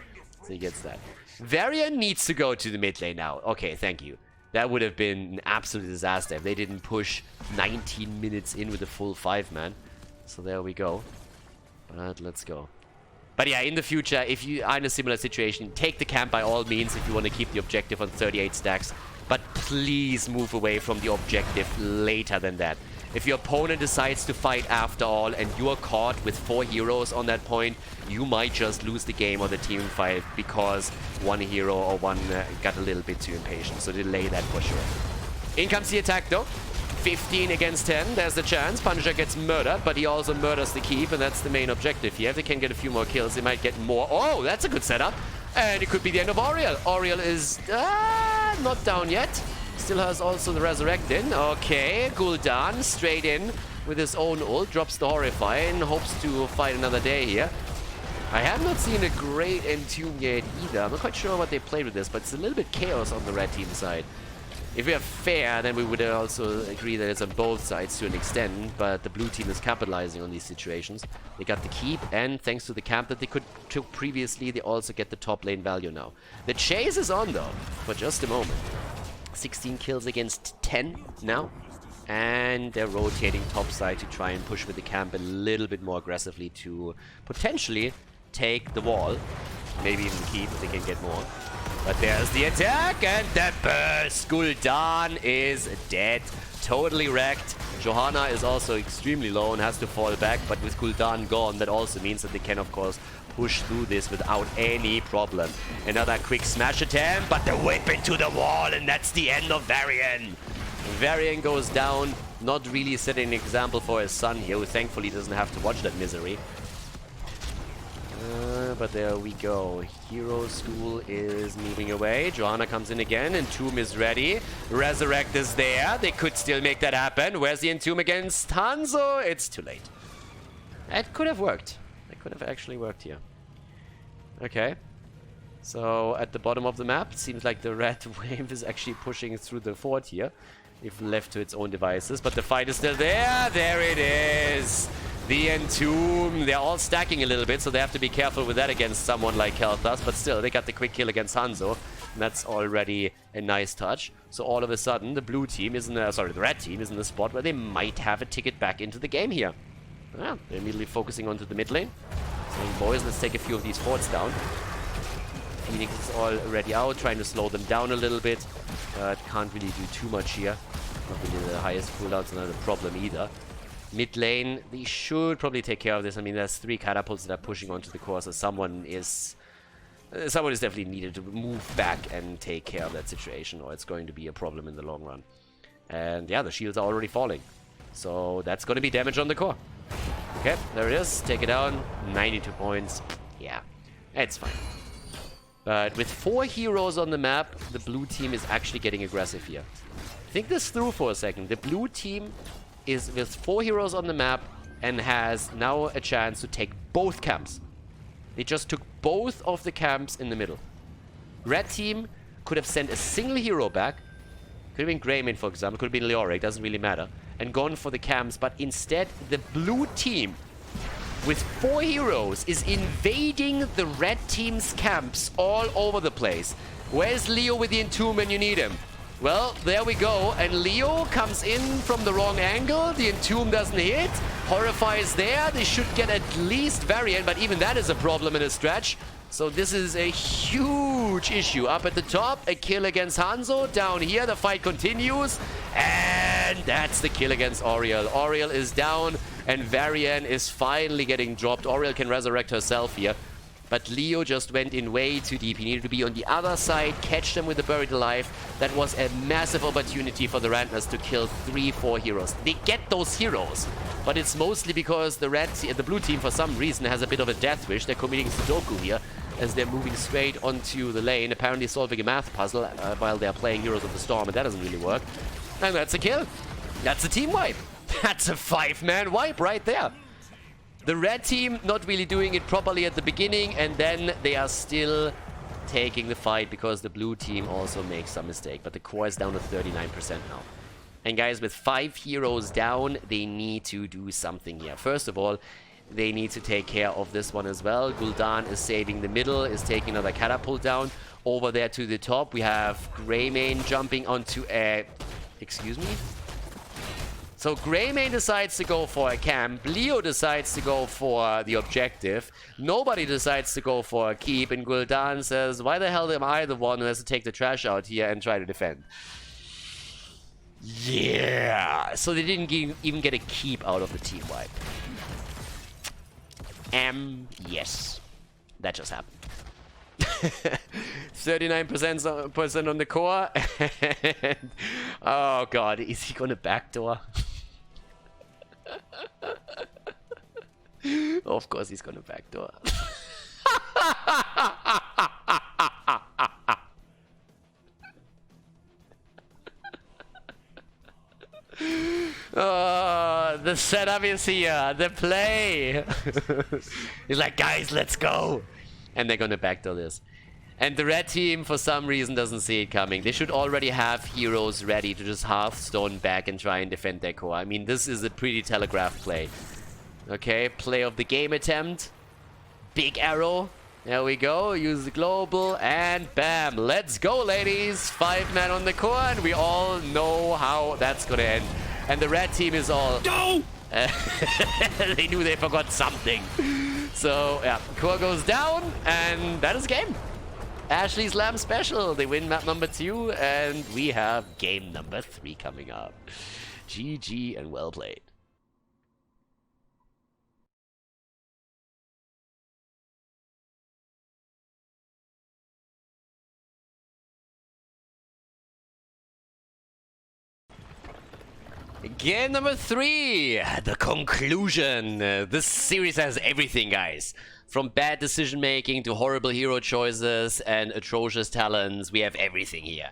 A: So he gets that. Varian needs to go to the mid lane now. Okay, thank you. That would have been an absolute disaster if they didn't push 19 minutes in with a full 5-man. So there we go. But let's go. But yeah, in the future, if you are in a similar situation, take the camp by all means if you want to keep the objective on 38 stacks. But please move away from the objective later than that. If your opponent decides to fight after all and you are caught with 4 heroes on that point, you might just lose the game or the team fight because one hero or one got a little bit too impatient. So delay that for sure. In comes the attack though. 15 against 10. There's the chance. Punisher gets murdered, but he also murders the keep, and that's the main objective here. If they can get a few more kills, they might get more. Oh, that's a good setup. And it could be the end of Oriel. Oriel is not down yet. Still has also the Resurrect in. Okay, Gul'dan straight in with his own ult. Drops the Horrify and hopes to fight another day here. I have not seen a great Entomb yet either. I'm not quite sure what they played with this, but it's a little bit chaos on the red team side. If we are fair, then we would also agree that it's on both sides to an extent, but the blue team is capitalizing on these situations. They got the keep, and thanks to the camp that they took previously, they also get the top lane value now. The chase is on though, for just a moment. 16 kills against 10 now, and they're rotating top side to try and push with the camp a little bit more aggressively to potentially take the wall. Maybe even keep if they can get more. But there's the attack and the burst. Gul'dan is dead. Totally wrecked. Johanna is also extremely low and has to fall back. But with Gul'dan gone, that also means that they can, of course, push through this without any problem. Another quick smash attempt, but the whip into the wall, and that's the end of Varian. Varian goes down, not really setting an example for his son here, who thankfully doesn't have to watch that misery. But there we go. Hero School is moving away. Johanna comes in again. Entomb is ready. Resurrect is there. They could still make that happen. Where's the Entomb against Hanzo? It's too late. It could have worked. It could have actually worked here. Okay. So at the bottom of the map, it seems like the red wave is actually pushing through the fort here, if left to its own devices. But the fight is still there. There it is. The Entomb, they're all stacking a little bit, so they have to be careful with that against someone like Khaldor. But still, they got the quick kill against Hanzo, and that's already a nice touch. So all of a sudden, the blue team is in the, the red team is in the spot where they might have a ticket back into the game here. Yeah, they're immediately focusing onto the mid lane. Saying, boys, let's take a few of these forts down. Phoenix is already out, trying to slow them down a little bit, but can't really do too much here. Not really the highest cooldown's not a problem either. Mid lane, they should probably take care of this. I mean, there's 3 catapults that are pushing onto the core, so someone is definitely needed to move back and take care of that situation, or it's going to be a problem in the long run. And yeah, the shields are already falling, so that's going to be damage on the core. Okay, there it is. Take it down. 92 points. Yeah, it's fine. But with 4 heroes on the map, the blue team is actually getting aggressive here. Think this through for a second. The blue team is with 4 heroes on the map and has now a chance to take both camps. They just took both of the camps in the middle. Red team could have sent a single hero back. Could have been Greymane, for example. Could have been Leoric. Doesn't really matter. And gone for the camps. But instead, the blue team with 4 heroes, is invading the red team's camps all over the place. Where's Leo with the Entomb when you need him? Well, there we go. And Leo comes in from the wrong angle. The Entomb doesn't hit. Horrify is there. They should get at least Varian, but even that is a problem in a stretch. So this is a huge issue. Up at the top, a kill against Hanzo. Down here, the fight continues. And that's the kill against Oriel. Oriel is down, and Varian is finally getting dropped. Oriel can resurrect herself here. But Leo just went in way too deep. He needed to be on the other side, catch them with the Buried Alive. That was a massive opportunity for the Rantners to kill 3-4 heroes. They get those heroes, but it's mostly because the blue team, for some reason, has a bit of a death wish. They're committing Sudoku here as they're moving straight onto the lane, apparently solving a math puzzle while they're playing Heroes of the Storm, and that doesn't really work. And that's a kill. That's a team wipe. That's a 5-man wipe right there. The red team not really doing it properly at the beginning, and then they are still taking the fight because the blue team also makes some mistake. But the core is down to 39% now. And guys, with 5 heroes down, they need to do something here. First of all, they need to take care of this one as well. Gul'dan is saving the middle, is taking another catapult down. Over there to the top, we have Greymane jumping onto a... Excuse me? So Greymane decides to go for a camp, Leo decides to go for the objective, nobody decides to go for a keep, and Gul'dan says, why the hell am I the one who has to take the trash out here and try to defend? Yeah! So they didn't even get a keep out of the team wipe. Yes. That just happened. 39% on the core. And, oh god, is he gonna backdoor? Of course he's gonna backdoor. Oh, the setup is here, the play. He's like, guys, let's go. And they're gonna backdoor this. And the red team, for some reason, doesn't see it coming. They should already have heroes ready to just Hearthstone back and try and defend their core. I mean, this is a pretty telegraphed play. Okay, play of the game attempt. Big arrow. There we go. Use the global, and bam. Let's go, ladies. 5-man on the core, and we all know how that's gonna end. And the red team is all... No! They knew they forgot something. So, yeah, core goes down, and that is game. Ashley's Lamb special. They win map number 2, and we have game number 3 coming up. GG and well played. Game number 3, the conclusion. This series has everything, guys. From bad decision making to horrible hero choices and atrocious talents, we have everything here.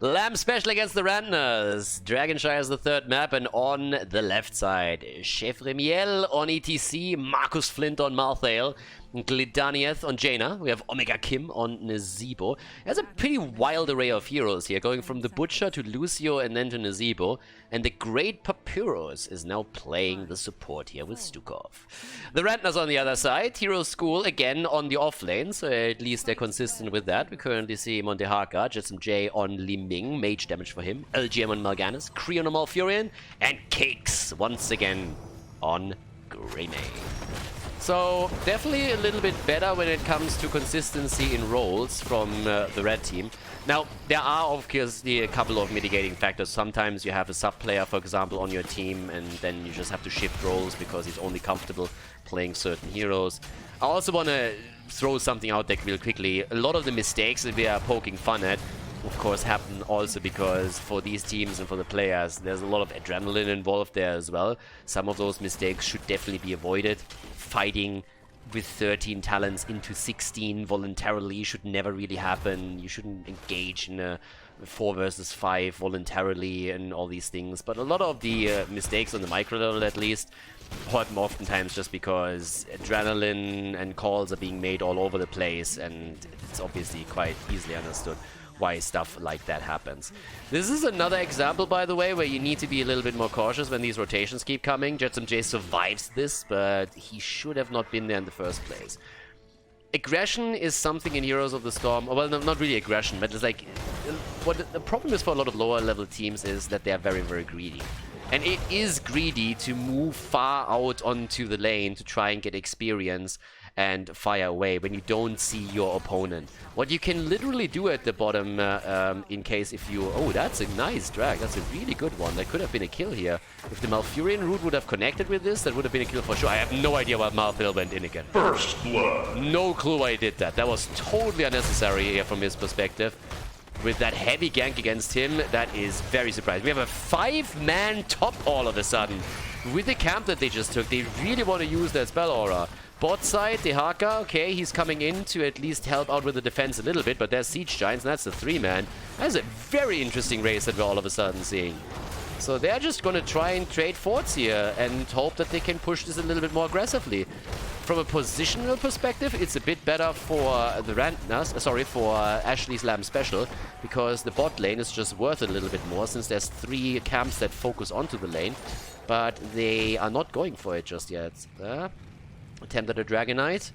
A: Lamb special against the Rantners. Dragonshire is the 3rd map, and on the left side, Chef Remiel on ETC, Marcus Flint on Malthael, Glidanieth on Jaina. We have Omega Kim on Nazeebo. There's a pretty wild array of heroes here, going from the Butcher to Lucio and then to Nazeebo. And the Great Papyrus is now playing the support here with Stukov. The Rantners on the other side, Hero School again on the off lane, so at least they're consistent with that. We currently see Montehaka, Jetsam J on Li Ming, mage damage for him, LGM on Mal'Ganis, Creon on Malfurion, and Cakes once again on Greymane. So definitely a little bit better when it comes to consistency in roles from the red team. Now, there are obviously a couple of mitigating factors. Sometimes you have a sub-player, for example, on your team, and then you just have to shift roles because he's only comfortable playing certain heroes. I also want to throw something out there real quickly. A lot of the mistakes that we are poking fun at, of course, happen also because for these teams and for the players, there's a lot of adrenaline involved there as well. Some of those mistakes should definitely be avoided. Fighting with 13 talents into 16 voluntarily should never really happen. You shouldn't engage in a 4 versus 5 voluntarily and all these things. But a lot of the mistakes on the micro level, at least, happen oftentimes just because adrenaline and calls are being made all over the place, and it's obviously quite easily understood. why stuff like that happens. This is another example, by the way, where you need to be a little bit more cautious when these rotations keep coming. Jetsam J survives this, but he should have not been there in the first place. Aggression is something in Heroes of the Storm, well, no, not really aggression, but it's like, what the problem is for a lot of lower level teams is that they are very, very greedy. And it is greedy to move far out onto the lane to try and get experience and fire away when you don't see your opponent. What you can literally do at the bottom, in case if you... Oh, that's a nice drag. That's a really good one. That could have been a kill here. If the Malfurion root would have connected with this, that would have been a kill for sure. I have no idea why Malphil went in again.
B: First blood.
A: No clue why he did that. That was totally unnecessary here from his perspective. With that heavy gank against him, that is very surprising. We have a 5-man top all of a sudden. With the camp that they just took, they really want to use that spell aura. Bot side, Dehaka, okay, he's coming in to at least help out with the defense a little bit, but there's Siege Giants, and that's the 3-man. That's a very interesting race that we're all of a sudden seeing. So they're just going to try and trade forts here and hope that they can push this a little bit more aggressively. From a positional perspective, it's a bit better for the for Ashley's Lamb Special, because the bot lane is just worth a little bit more since there's 3 camps that focus onto the lane, but they are not going for it just yet. Attempt at a Dragonite.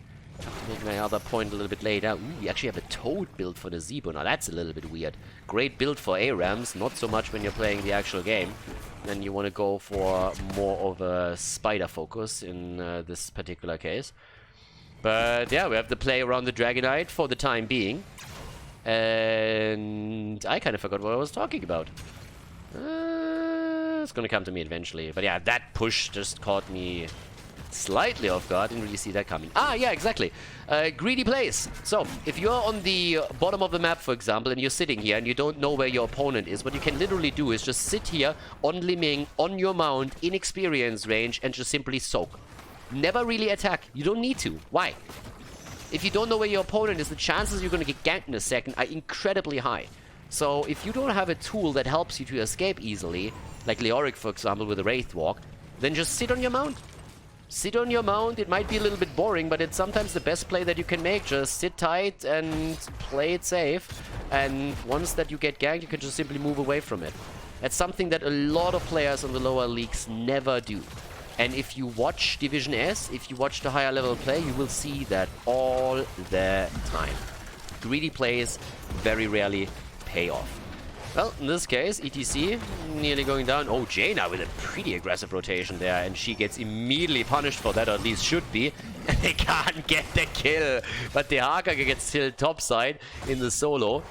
A: Make my other point a little bit later. Ooh, we actually have a Toad build for the Zeebo. Now that's a little bit weird. Great build for ARAMs, not so much when you're playing the actual game. Then you want to go for more of a spider focus in this particular case. But yeah, we have to play around the Dragonite for the time being. And I kind of forgot what I was talking about. It's gonna come to me eventually. But yeah, that push just caught me slightly off guard. Didn't really see that coming. Ah, yeah, exactly. Greedy plays. So, if you're on the bottom of the map, for example, and you're sitting here and you don't know where your opponent is, what you can literally do is just sit here on Liming, on your mount, in experience range, and just simply soak. Never really attack. You don't need to. Why? If you don't know where your opponent is, the chances you're going to get ganked in a second are incredibly high. So, if you don't have a tool that helps you to escape easily, like Leoric, for example, with a Wraith Walk, then just sit on your mount. Sit on your mount. It might be a little bit boring, but it's sometimes the best play that you can make. Just sit tight and play it safe. And once that you get ganked, you can just simply move away from it. That's something that a lot of players in the lower leagues never do. And if you watch Division S, if you watch the higher level play, you will see that all the time. Greedy plays very rarely pay off. Well, in this case, ETC nearly going down. Oh, Jaina with a pretty aggressive rotation there, and she gets immediately punished for that, or at least should be. And they can't get the kill. But the Haka gets still topside in the solo.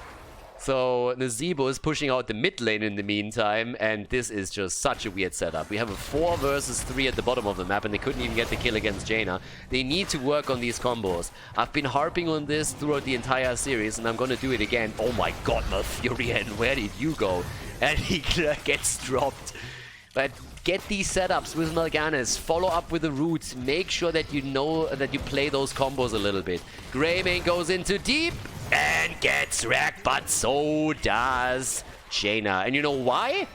A: So the Zeebo is pushing out the mid lane in the meantime, and this is just such a weird setup. We have a 4 versus 3 at the bottom of the map, and they couldn't even get the kill against Jaina. They need to work on these combos. I've been harping on this throughout the entire series, and I'm gonna do it again. Oh my god, Malfurion, where did you go? And he gets dropped. But get these setups with Mal'Ganis, follow up with the roots, make sure that you know that you play those combos a little bit. Greymane goes into deep and gets wrecked, but so does Jaina. And you know why?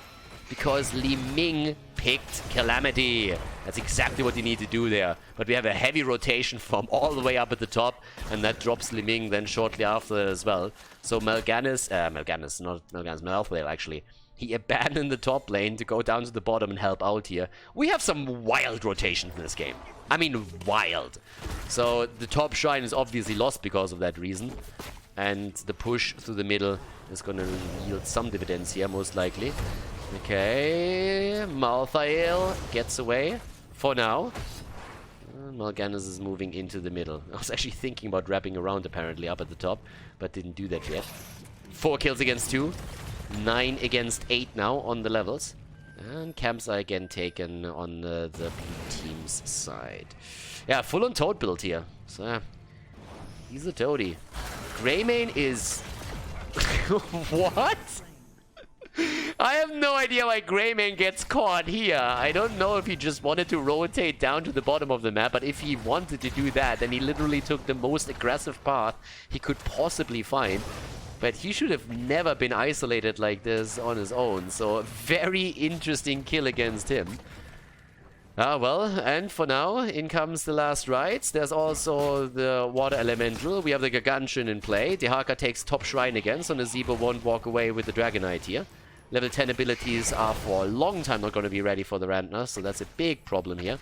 A: Because Li Ming picked Calamity. That's exactly what you need to do there. But we have a heavy rotation from all the way up at the top, and that drops Li Ming then shortly after as well. So Mal'Ganis, Malphil actually. He abandoned the top lane to go down to the bottom and help out here. We have some wild rotations in this game. I mean, wild. So the top shrine is obviously lost because of that reason. And the push through the middle is going to yield some dividends here, most likely. Okay, Malthael gets away for now. Mal'Ganis is moving into the middle. I was actually thinking about wrapping around apparently up at the top, but didn't do that yet. 4 kills against 2. 9 against 8 now on the levels. And camps are again taken on the blue team's side. Yeah, full on Toad build here. So, he's a toady. Greymane is... What? I have no idea why Greymane gets caught here. I don't know if he just wanted to rotate down to the bottom of the map, but if he wanted to do that, then he literally took the most aggressive path he could possibly find. But he should have never been isolated like this on his own. So, a very interesting kill against him. Well, and for now, in comes the last rites. There's also the Water Elemental. We have the Gargantuan in play. Dehaka takes top shrine again, so Nazeebo won't walk away with the Dragonite here. Level 10 abilities are for a long time not going to be ready for the Rantner, so that's a big problem here.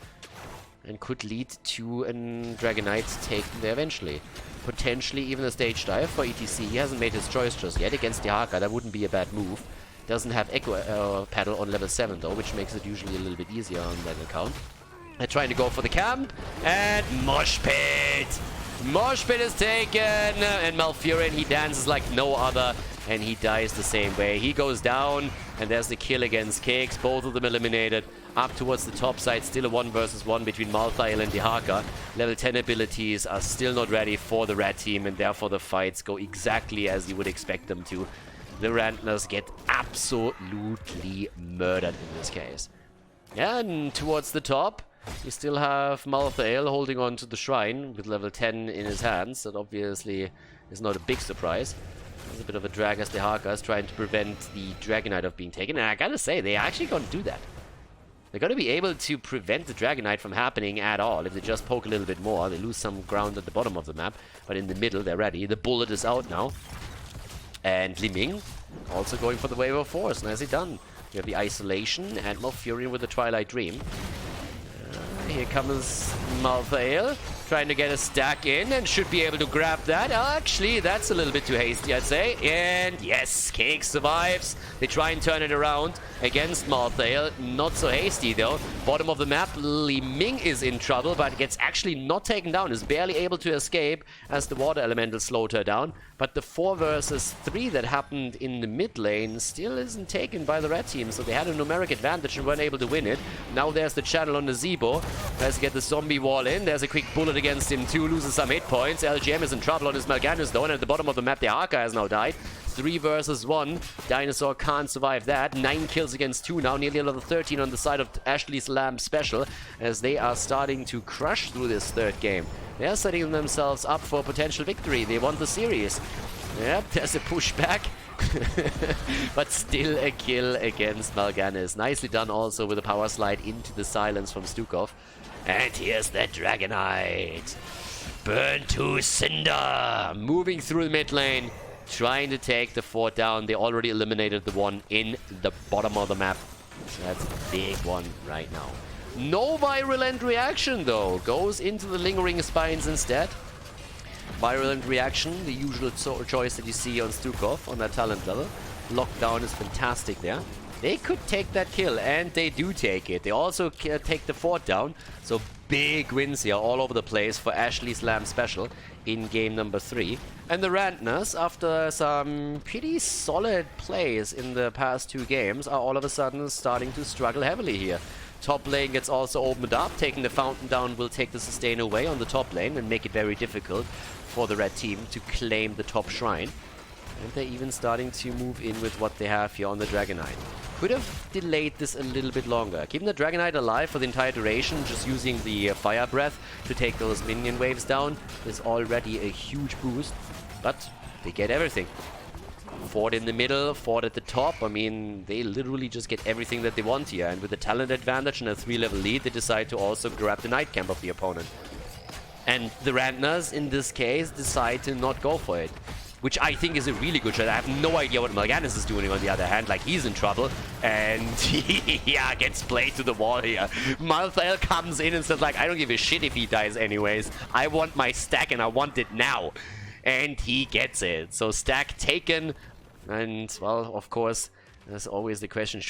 A: And could lead to a Dragonite taken there eventually. Potentially even a stage dive for ETC. He hasn't made his choice just yet. Against Dehaka, that wouldn't be a bad move. Doesn't have Echo Paddle on level 7 though, which makes it usually a little bit easier on that account. They're trying to go for the camp, and Mosh Pit! Mosh Pit is taken, and Malfurion, he dances like no other, and he dies the same way. He goes down, and there's the kill against Cakes, both of them eliminated. Up towards the top side, still a 1 versus 1 between Malthael and Dehaka. Level 10 abilities are still not ready for the red team, and therefore the fights go exactly as you would expect them to. The Rantners get absolutely murdered in this case. Yeah, and towards the top, you still have Malthael holding on to the shrine with level 10 in his hands. That obviously is not a big surprise. There's a bit of a drag as Dehaka is trying to prevent the Dragonite of being taken. And I gotta say, they're actually going to do that. They're going to be able to prevent the Dragonite from happening at all if they just poke a little bit more. They lose some ground at the bottom of the map, but in the middle, they're ready. The bullet is out now. And Li Ming also going for the Wave of Force. Nicely done. We have the Isolation and Malfurion with the Twilight Dream. Here comes Malthael, trying to get a stack in and should be able to grab that. Actually, that's a little bit too hasty, I'd say. And yes, Cake survives. They try and turn it around against Malthael. Not so hasty, though. Bottom of the map, Li Ming is in trouble, but gets actually not taken down. Is barely able to escape as the Water Elemental slowed her down. But the 4 versus 3 that happened in the mid lane still isn't taken by the red team. So they had a numeric advantage and weren't able to win it. Now there's the channel on Nazeebo. Tries to get the zombie wall in. There's a quick bullet against him too. Loses some hit points. LGM is in trouble on his Mal'Ganis though. And at the bottom of the map, Dehaka has now died. 3 versus 1. Dinosaur can't survive that. 9 kills against 2 now. Nearly level 13 on the side of Ashley's Lamb Special. As they are starting to crush through this third game. They're setting themselves up for potential victory. They want the series. Yep, there's a pushback. But still a kill against Mal'Ganis. Nicely done also with a power slide into the silence from Stukov. And here's the Dragonite. Burn to cinder. Moving through the mid lane. Trying to take the fort down. They already eliminated the one in the bottom of the map. So that's a big one right now. No Virulent Reaction though. Goes into the Lingering Spines instead. Virulent Reaction, the usual choice that you see on Stukov on that talent level. Lockdown is fantastic there. They could take that kill, and they do take it. They also take the fort down. So big wins here all over the place for Ashley's Lamb Special in game number 3. And the Rantners, after some pretty solid plays in the past 2 games, are all of a sudden starting to struggle heavily here. Top lane gets also opened up. Taking the fountain down will take the sustain away on the top lane and make it very difficult for the red team to claim the top shrine. And they're even starting to move in with what they have here on the Dragonite. Could have delayed this a little bit longer. Keeping the Dragonite alive for the entire duration, just using the Fire Breath to take those minion waves down, is already a huge boost. But they get everything. Fort in the middle, fort at the top. I mean, they literally just get everything that they want here. And with the talent advantage and a 3-level lead, they decide to also grab the Night Camp of the opponent. And the Rantners, in this case, decide to not go for it. Which I think is a really good shot. I have no idea what Mal'Ganis is doing on the other hand. Like, he's in trouble. And yeah, gets played to the wall here. Malthael comes in and says, like, I don't give a shit if he dies anyways. I want my stack and I want it now. And he gets it. So stack taken. And, well, of course, there's always the question,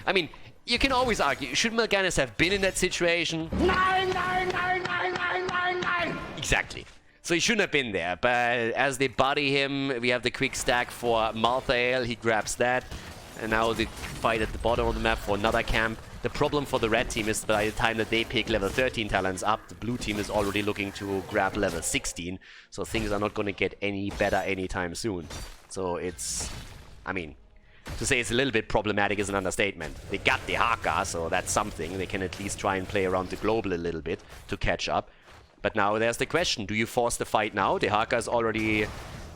A: I mean, you can always argue, should Mal'Ganis have been in that situation? Nine. Exactly. So he shouldn't have been there, but as they body him, we have the quick stack for Malthael. He grabs that, and now they fight at the bottom of the map for another camp. The problem for the red team is by the time that they pick level 13 talents up, the blue team is already looking to grab level 16, so things are not going to get any better anytime soon. So it's, I mean, to say it's a little bit problematic is an understatement. They got the Haka, so that's something. They can at least try and play around the global a little bit to catch up. But now there's the question, do you force the fight now? The Haka is already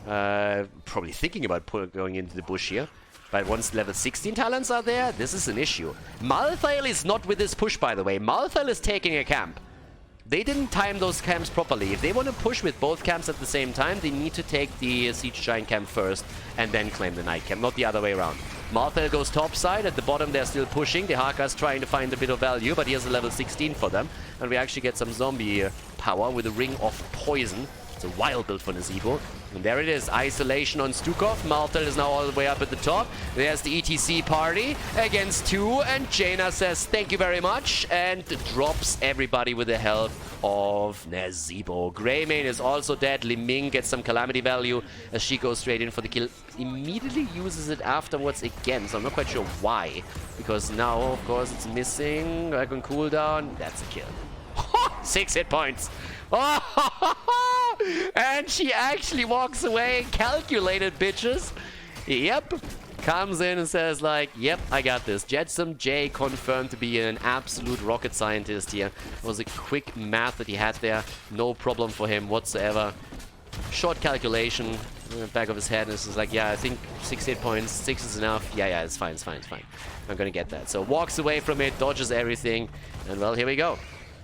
A: probably thinking about going into the bush here. But once level 16 talents are there, this is an issue. Malthael is not with this push, by the way. Malthael is taking a camp. They didn't time those camps properly. If they want to push with both camps at the same time, they need to take the Siege Giant camp first and then claim the Knight camp, not the other way around. Malthael goes top side. At the bottom, they're still pushing. The Haka's trying to find a bit of value, but he has a level 16 for them. And we actually get some zombie power with a Ring of Poison. It's a wild build for Nazeebo. And there it is, isolation on Stukov. Malthael is now all the way up at the top. There's the ETC party against 2, and Jaina says thank you very much, and drops everybody with the help of Nazeebo. Greymane is also dead. Li Ming gets some calamity value as she goes straight in for the kill. Immediately uses it afterwards again, so I'm not quite sure why. Because now, of course, it's missing. Back on cooldown. That's a kill. 6 hit points. And she actually walks away. Calculated, bitches. Yep. Comes in and says like, yep, I got this. Jetsam J confirmed to be an absolute rocket scientist here. It was a quick math that he had there. No problem for him whatsoever. Short calculation in the back of his head. And this is like, yeah, I think 6 hit points. 6 is enough. Yeah, it's fine, it's fine, it's fine. I'm gonna get that. So walks away from it, dodges everything. And well, here we go.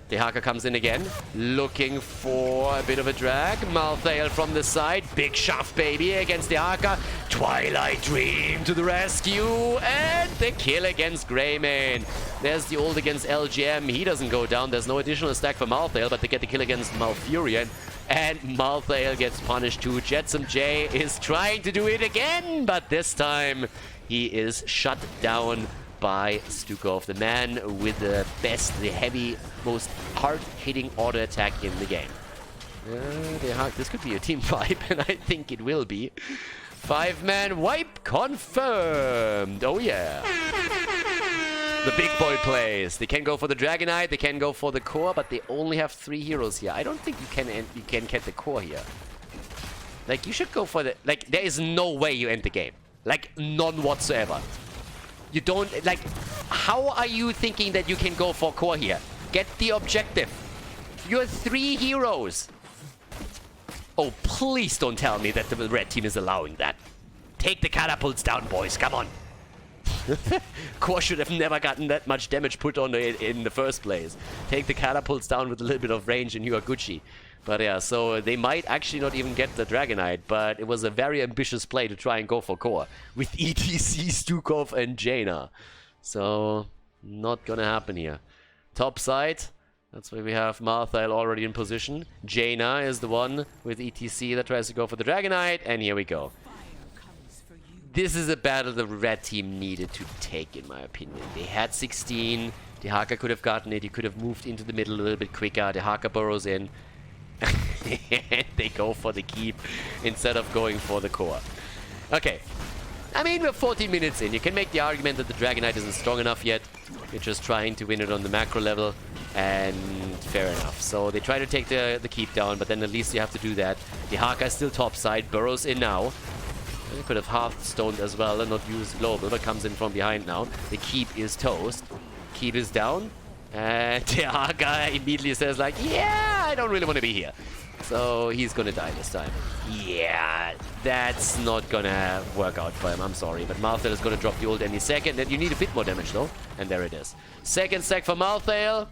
A: The Haka comes in again, looking for a bit of a drag. Malthael from the side. Big shove, baby, against the Haka. Twilight Dream to the rescue. And the kill against Greymane. There's the ult against LGM. He doesn't go down. There's no additional stack for Malthael, but they get the kill against Malfurion. And Malthael gets punished too. Jetsam J is trying to do it again, but this time he is shut down by Stukov, the man with the best, the heavy, most hard-hitting auto attack in the game. This could be a team wipe, and I think it will be. 5-man wipe confirmed. Oh yeah. The big boy plays. They can go for the Dragonite, they can go for the core, but they only have 3 heroes here. I don't think you can get the core here. Like, you should go for the... Like, there is no way you end the game. Like, none whatsoever. You don't, like, how are you thinking that you can go for core here? Get the objective. You're 3 heroes. Oh, please don't tell me that the red team is allowing that. Take the catapults down, boys. Come on. Core should have never gotten that much damage put on it in the first place. Take the catapults down with a little bit of range and you are Gucci. But yeah, so they might actually not even get the Dragonite, but it was a very ambitious play to try and go for core with ETC, Stukov, and Jaina. So, not gonna happen here. Top side, that's where we have Malthael already in position. Jaina is the one with ETC that tries to go for the Dragonite, and here we go. This is a battle the red team needed to take, in my opinion. They had 16, the Haka could have gotten it, he could have moved into the middle a little bit quicker, the Haka burrows in. And they go for the keep instead of going for the core. Okay. I mean, we're 14 minutes in. You can make the argument that the Dragonite isn't strong enough yet. You're just trying to win it on the macro level. And fair enough. So they try to take the keep down, but then at least you have to do that. The Haka is still topside. Burrows in now. They could have half-stoned as well and not used global, but comes in from behind now. The keep is toast. Keep is down. And the Haka immediately says like, yeah, I don't really want to be here. So he's gonna die this time. Yeah, that's not gonna work out for him, I'm sorry. But Malthael is gonna drop the ult any second. And you need a bit more damage though. And there it is. Second stack for Malthael.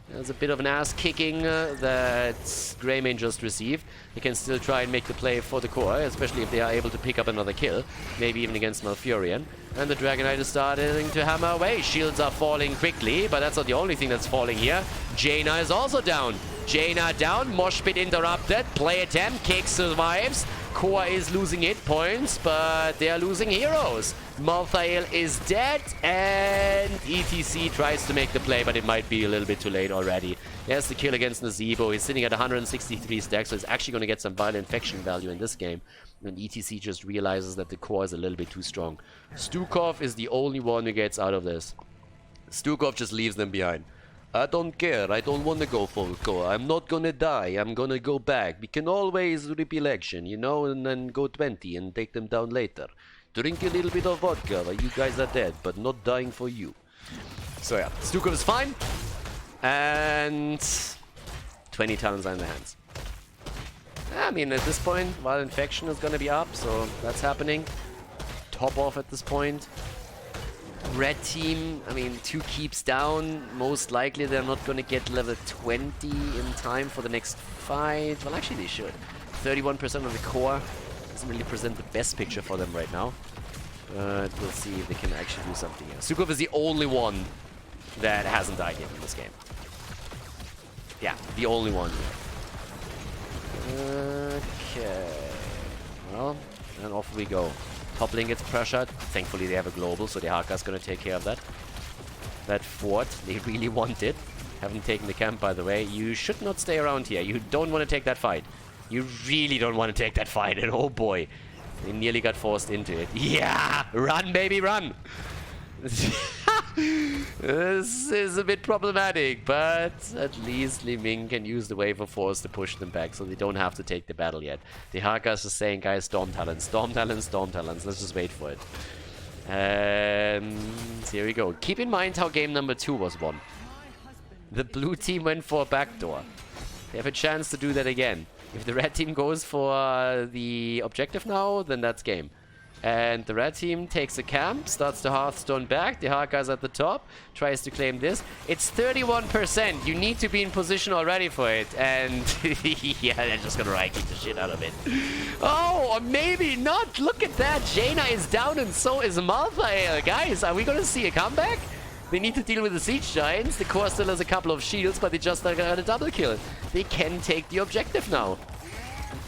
A: There's a bit of an ass kicking that Greymane just received. They can still try and make the play for the core, especially if they are able to pick up another kill. Maybe even against Malfurion. And the Dragonite is starting to hammer away. Shields are falling quickly, but that's not the only thing that's falling here. Jaina is also down. Jaina down, mosh pit interrupted, play attempt, Kick survives. Core is losing hit points, but they are losing heroes. Malthael is dead, and ETC tries to make the play, but it might be a little bit too late already. There's the kill against Nazeebo. He's sitting at 163 stacks, so he's actually going to get some violent infection value in this game. And ETC just realizes that the core is a little bit too strong. Stukov is the only one who gets out of this. Stukov just leaves them behind. I don't care. I don't want to go for core. I'm not gonna die. I'm gonna go back. We can always rip election, you know, and then go 20 and take them down later. Drink a little bit of vodka while you guys are dead, but not dying for you. So yeah, Stukov is fine. And 20 talents are in the hands. I mean, at this point, while infection is gonna be up, so that's happening. top off at this point. Red team, I mean, 2 keeps down. Most likely they're not going to get level 20 in time for the next fight. Well, actually they should. 31% of the core doesn't really present the best picture for them right now. But we'll see if they can actually do something here. Sukov is the only one that hasn't died yet in this game. Yeah, the only one. Okay. Well, and off we go. Top lane gets pressured. Thankfully, they have a global, so the Haka's gonna take care of that. That fort, they really want it. Haven't taken the camp, by the way. You should not stay around here. You don't want to take that fight. You really don't want to take that fight, and oh boy. They nearly got forced into it. Yeah! Run, baby, run! This is a bit problematic, but at least Li Ming can use the Wave of Force to push them back, so they don't have to take the battle yet. The Hakas is saying, guys, Storm Talons, Storm Talons, Storm Talons. Let's just wait for it. And here we go. Keep in mind how game number 2 was won. The blue team went for a backdoor. They have a chance to do that again. If the red team goes for the objective now, then that's game. And the red team takes a camp, starts to Hearthstone back. The Haka's at the top, tries to claim this. It's 31%. You need to be in position already for it. And yeah, they're just gonna right kick the shit out of it. Oh, or maybe not. Look at that. Jaina is down and so is Malthael. Guys, are we gonna see a comeback? They need to deal with the Siege Giants. The core still has a couple of shields, but they just got a double kill. They can take the objective now.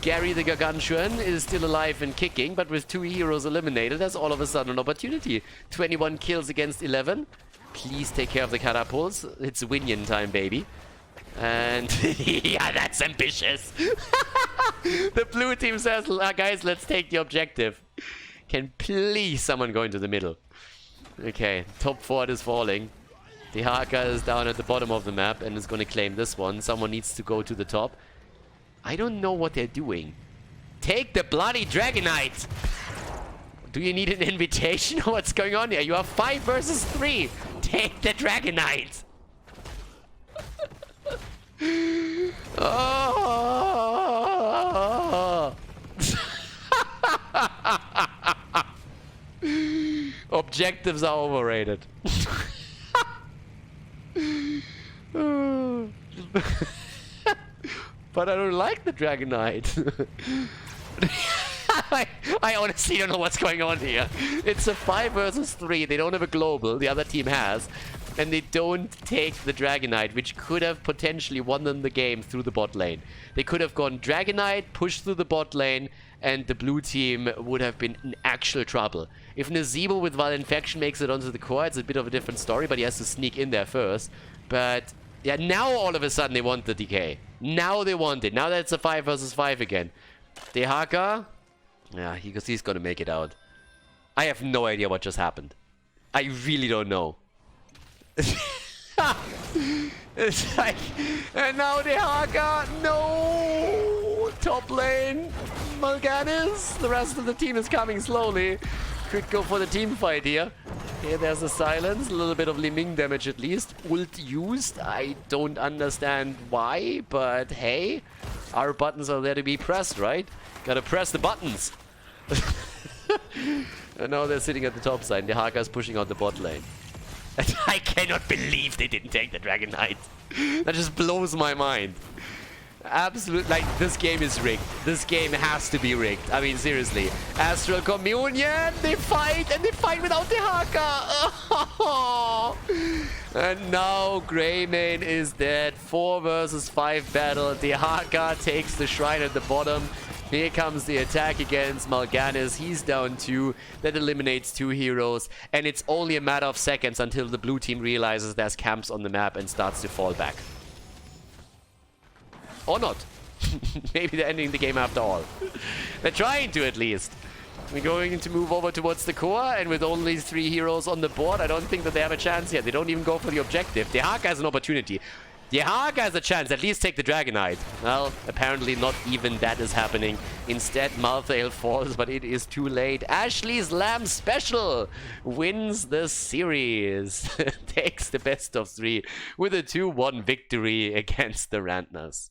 A: Gary the Gargantuan is still alive and kicking, but with 2 heroes eliminated, there's all of a sudden an opportunity. 21 kills against 11. Please take care of the catapults. It's Winion time, baby. And yeah, that's ambitious. The blue team says, guys, let's take the objective. Can please someone go into the middle? Okay, top fort is falling. The Haka is down at the bottom of the map and is going to claim this one. Someone needs to go to the top. I don't know what they're doing. Take the bloody Dragonite! Do you need an invitation or what's going on here? You are 5 versus 3. Take the Dragonite! Oh. Objectives are overrated. But I don't like the Dragonite. I honestly don't know what's going on here. It's a 5 versus 3. They don't have a global. The other team has. And they don't take the Dragonite, which could have potentially won them the game through the bot lane. They could have gone Dragonite, pushed through the bot lane, and the blue team would have been in actual trouble. If Nazebo with Val Infection makes it onto the core, it's a bit of a different story, but he has to sneak in there first. But yeah, now all of a sudden they want the decay. Now they want it. Now that it's a 5 versus 5 again. The Haka, yeah, he's gonna make it out. I have no idea what just happened. I really don't know. It's like, and now the Haka, no! Top lane, Mal'Ganis. The rest of the team is coming slowly. Could go for the team fight here. Here there's a silence, a little bit of Li Ming damage at least. Ult used, I don't understand why, but hey, our buttons are there to be pressed, right? Gotta press the buttons. And now they're sitting at the top side, the Haka's pushing out the bot lane. I cannot believe they didn't take the Dragonite. That just blows my mind. Absolutely, like, this game is rigged. This game has to be rigged. I mean, seriously. Astral Communion, they fight, and they fight without the Haka. And now Greymane is dead. 4 versus 5 battle. The Haka takes the shrine at the bottom. Here comes the attack against Mal'Ganis. He's down 2. That eliminates 2 heroes. And it's only a matter of seconds until the blue team realizes there's camps on the map and starts to fall back. Or not. Maybe they're ending the game after all. They're trying to, at least. We're going to move over towards the core, and with only 3 heroes on the board, I don't think that they have a chance yet. They don't even go for the objective. The Haka has an opportunity. The Haka has a chance. At least take the Dragonite. Well, apparently not even that is happening. Instead, Malthael falls, but it is too late. Ashley's Lamb Special wins the series. Takes the best of 3 with a 2-1 victory against the Rantners.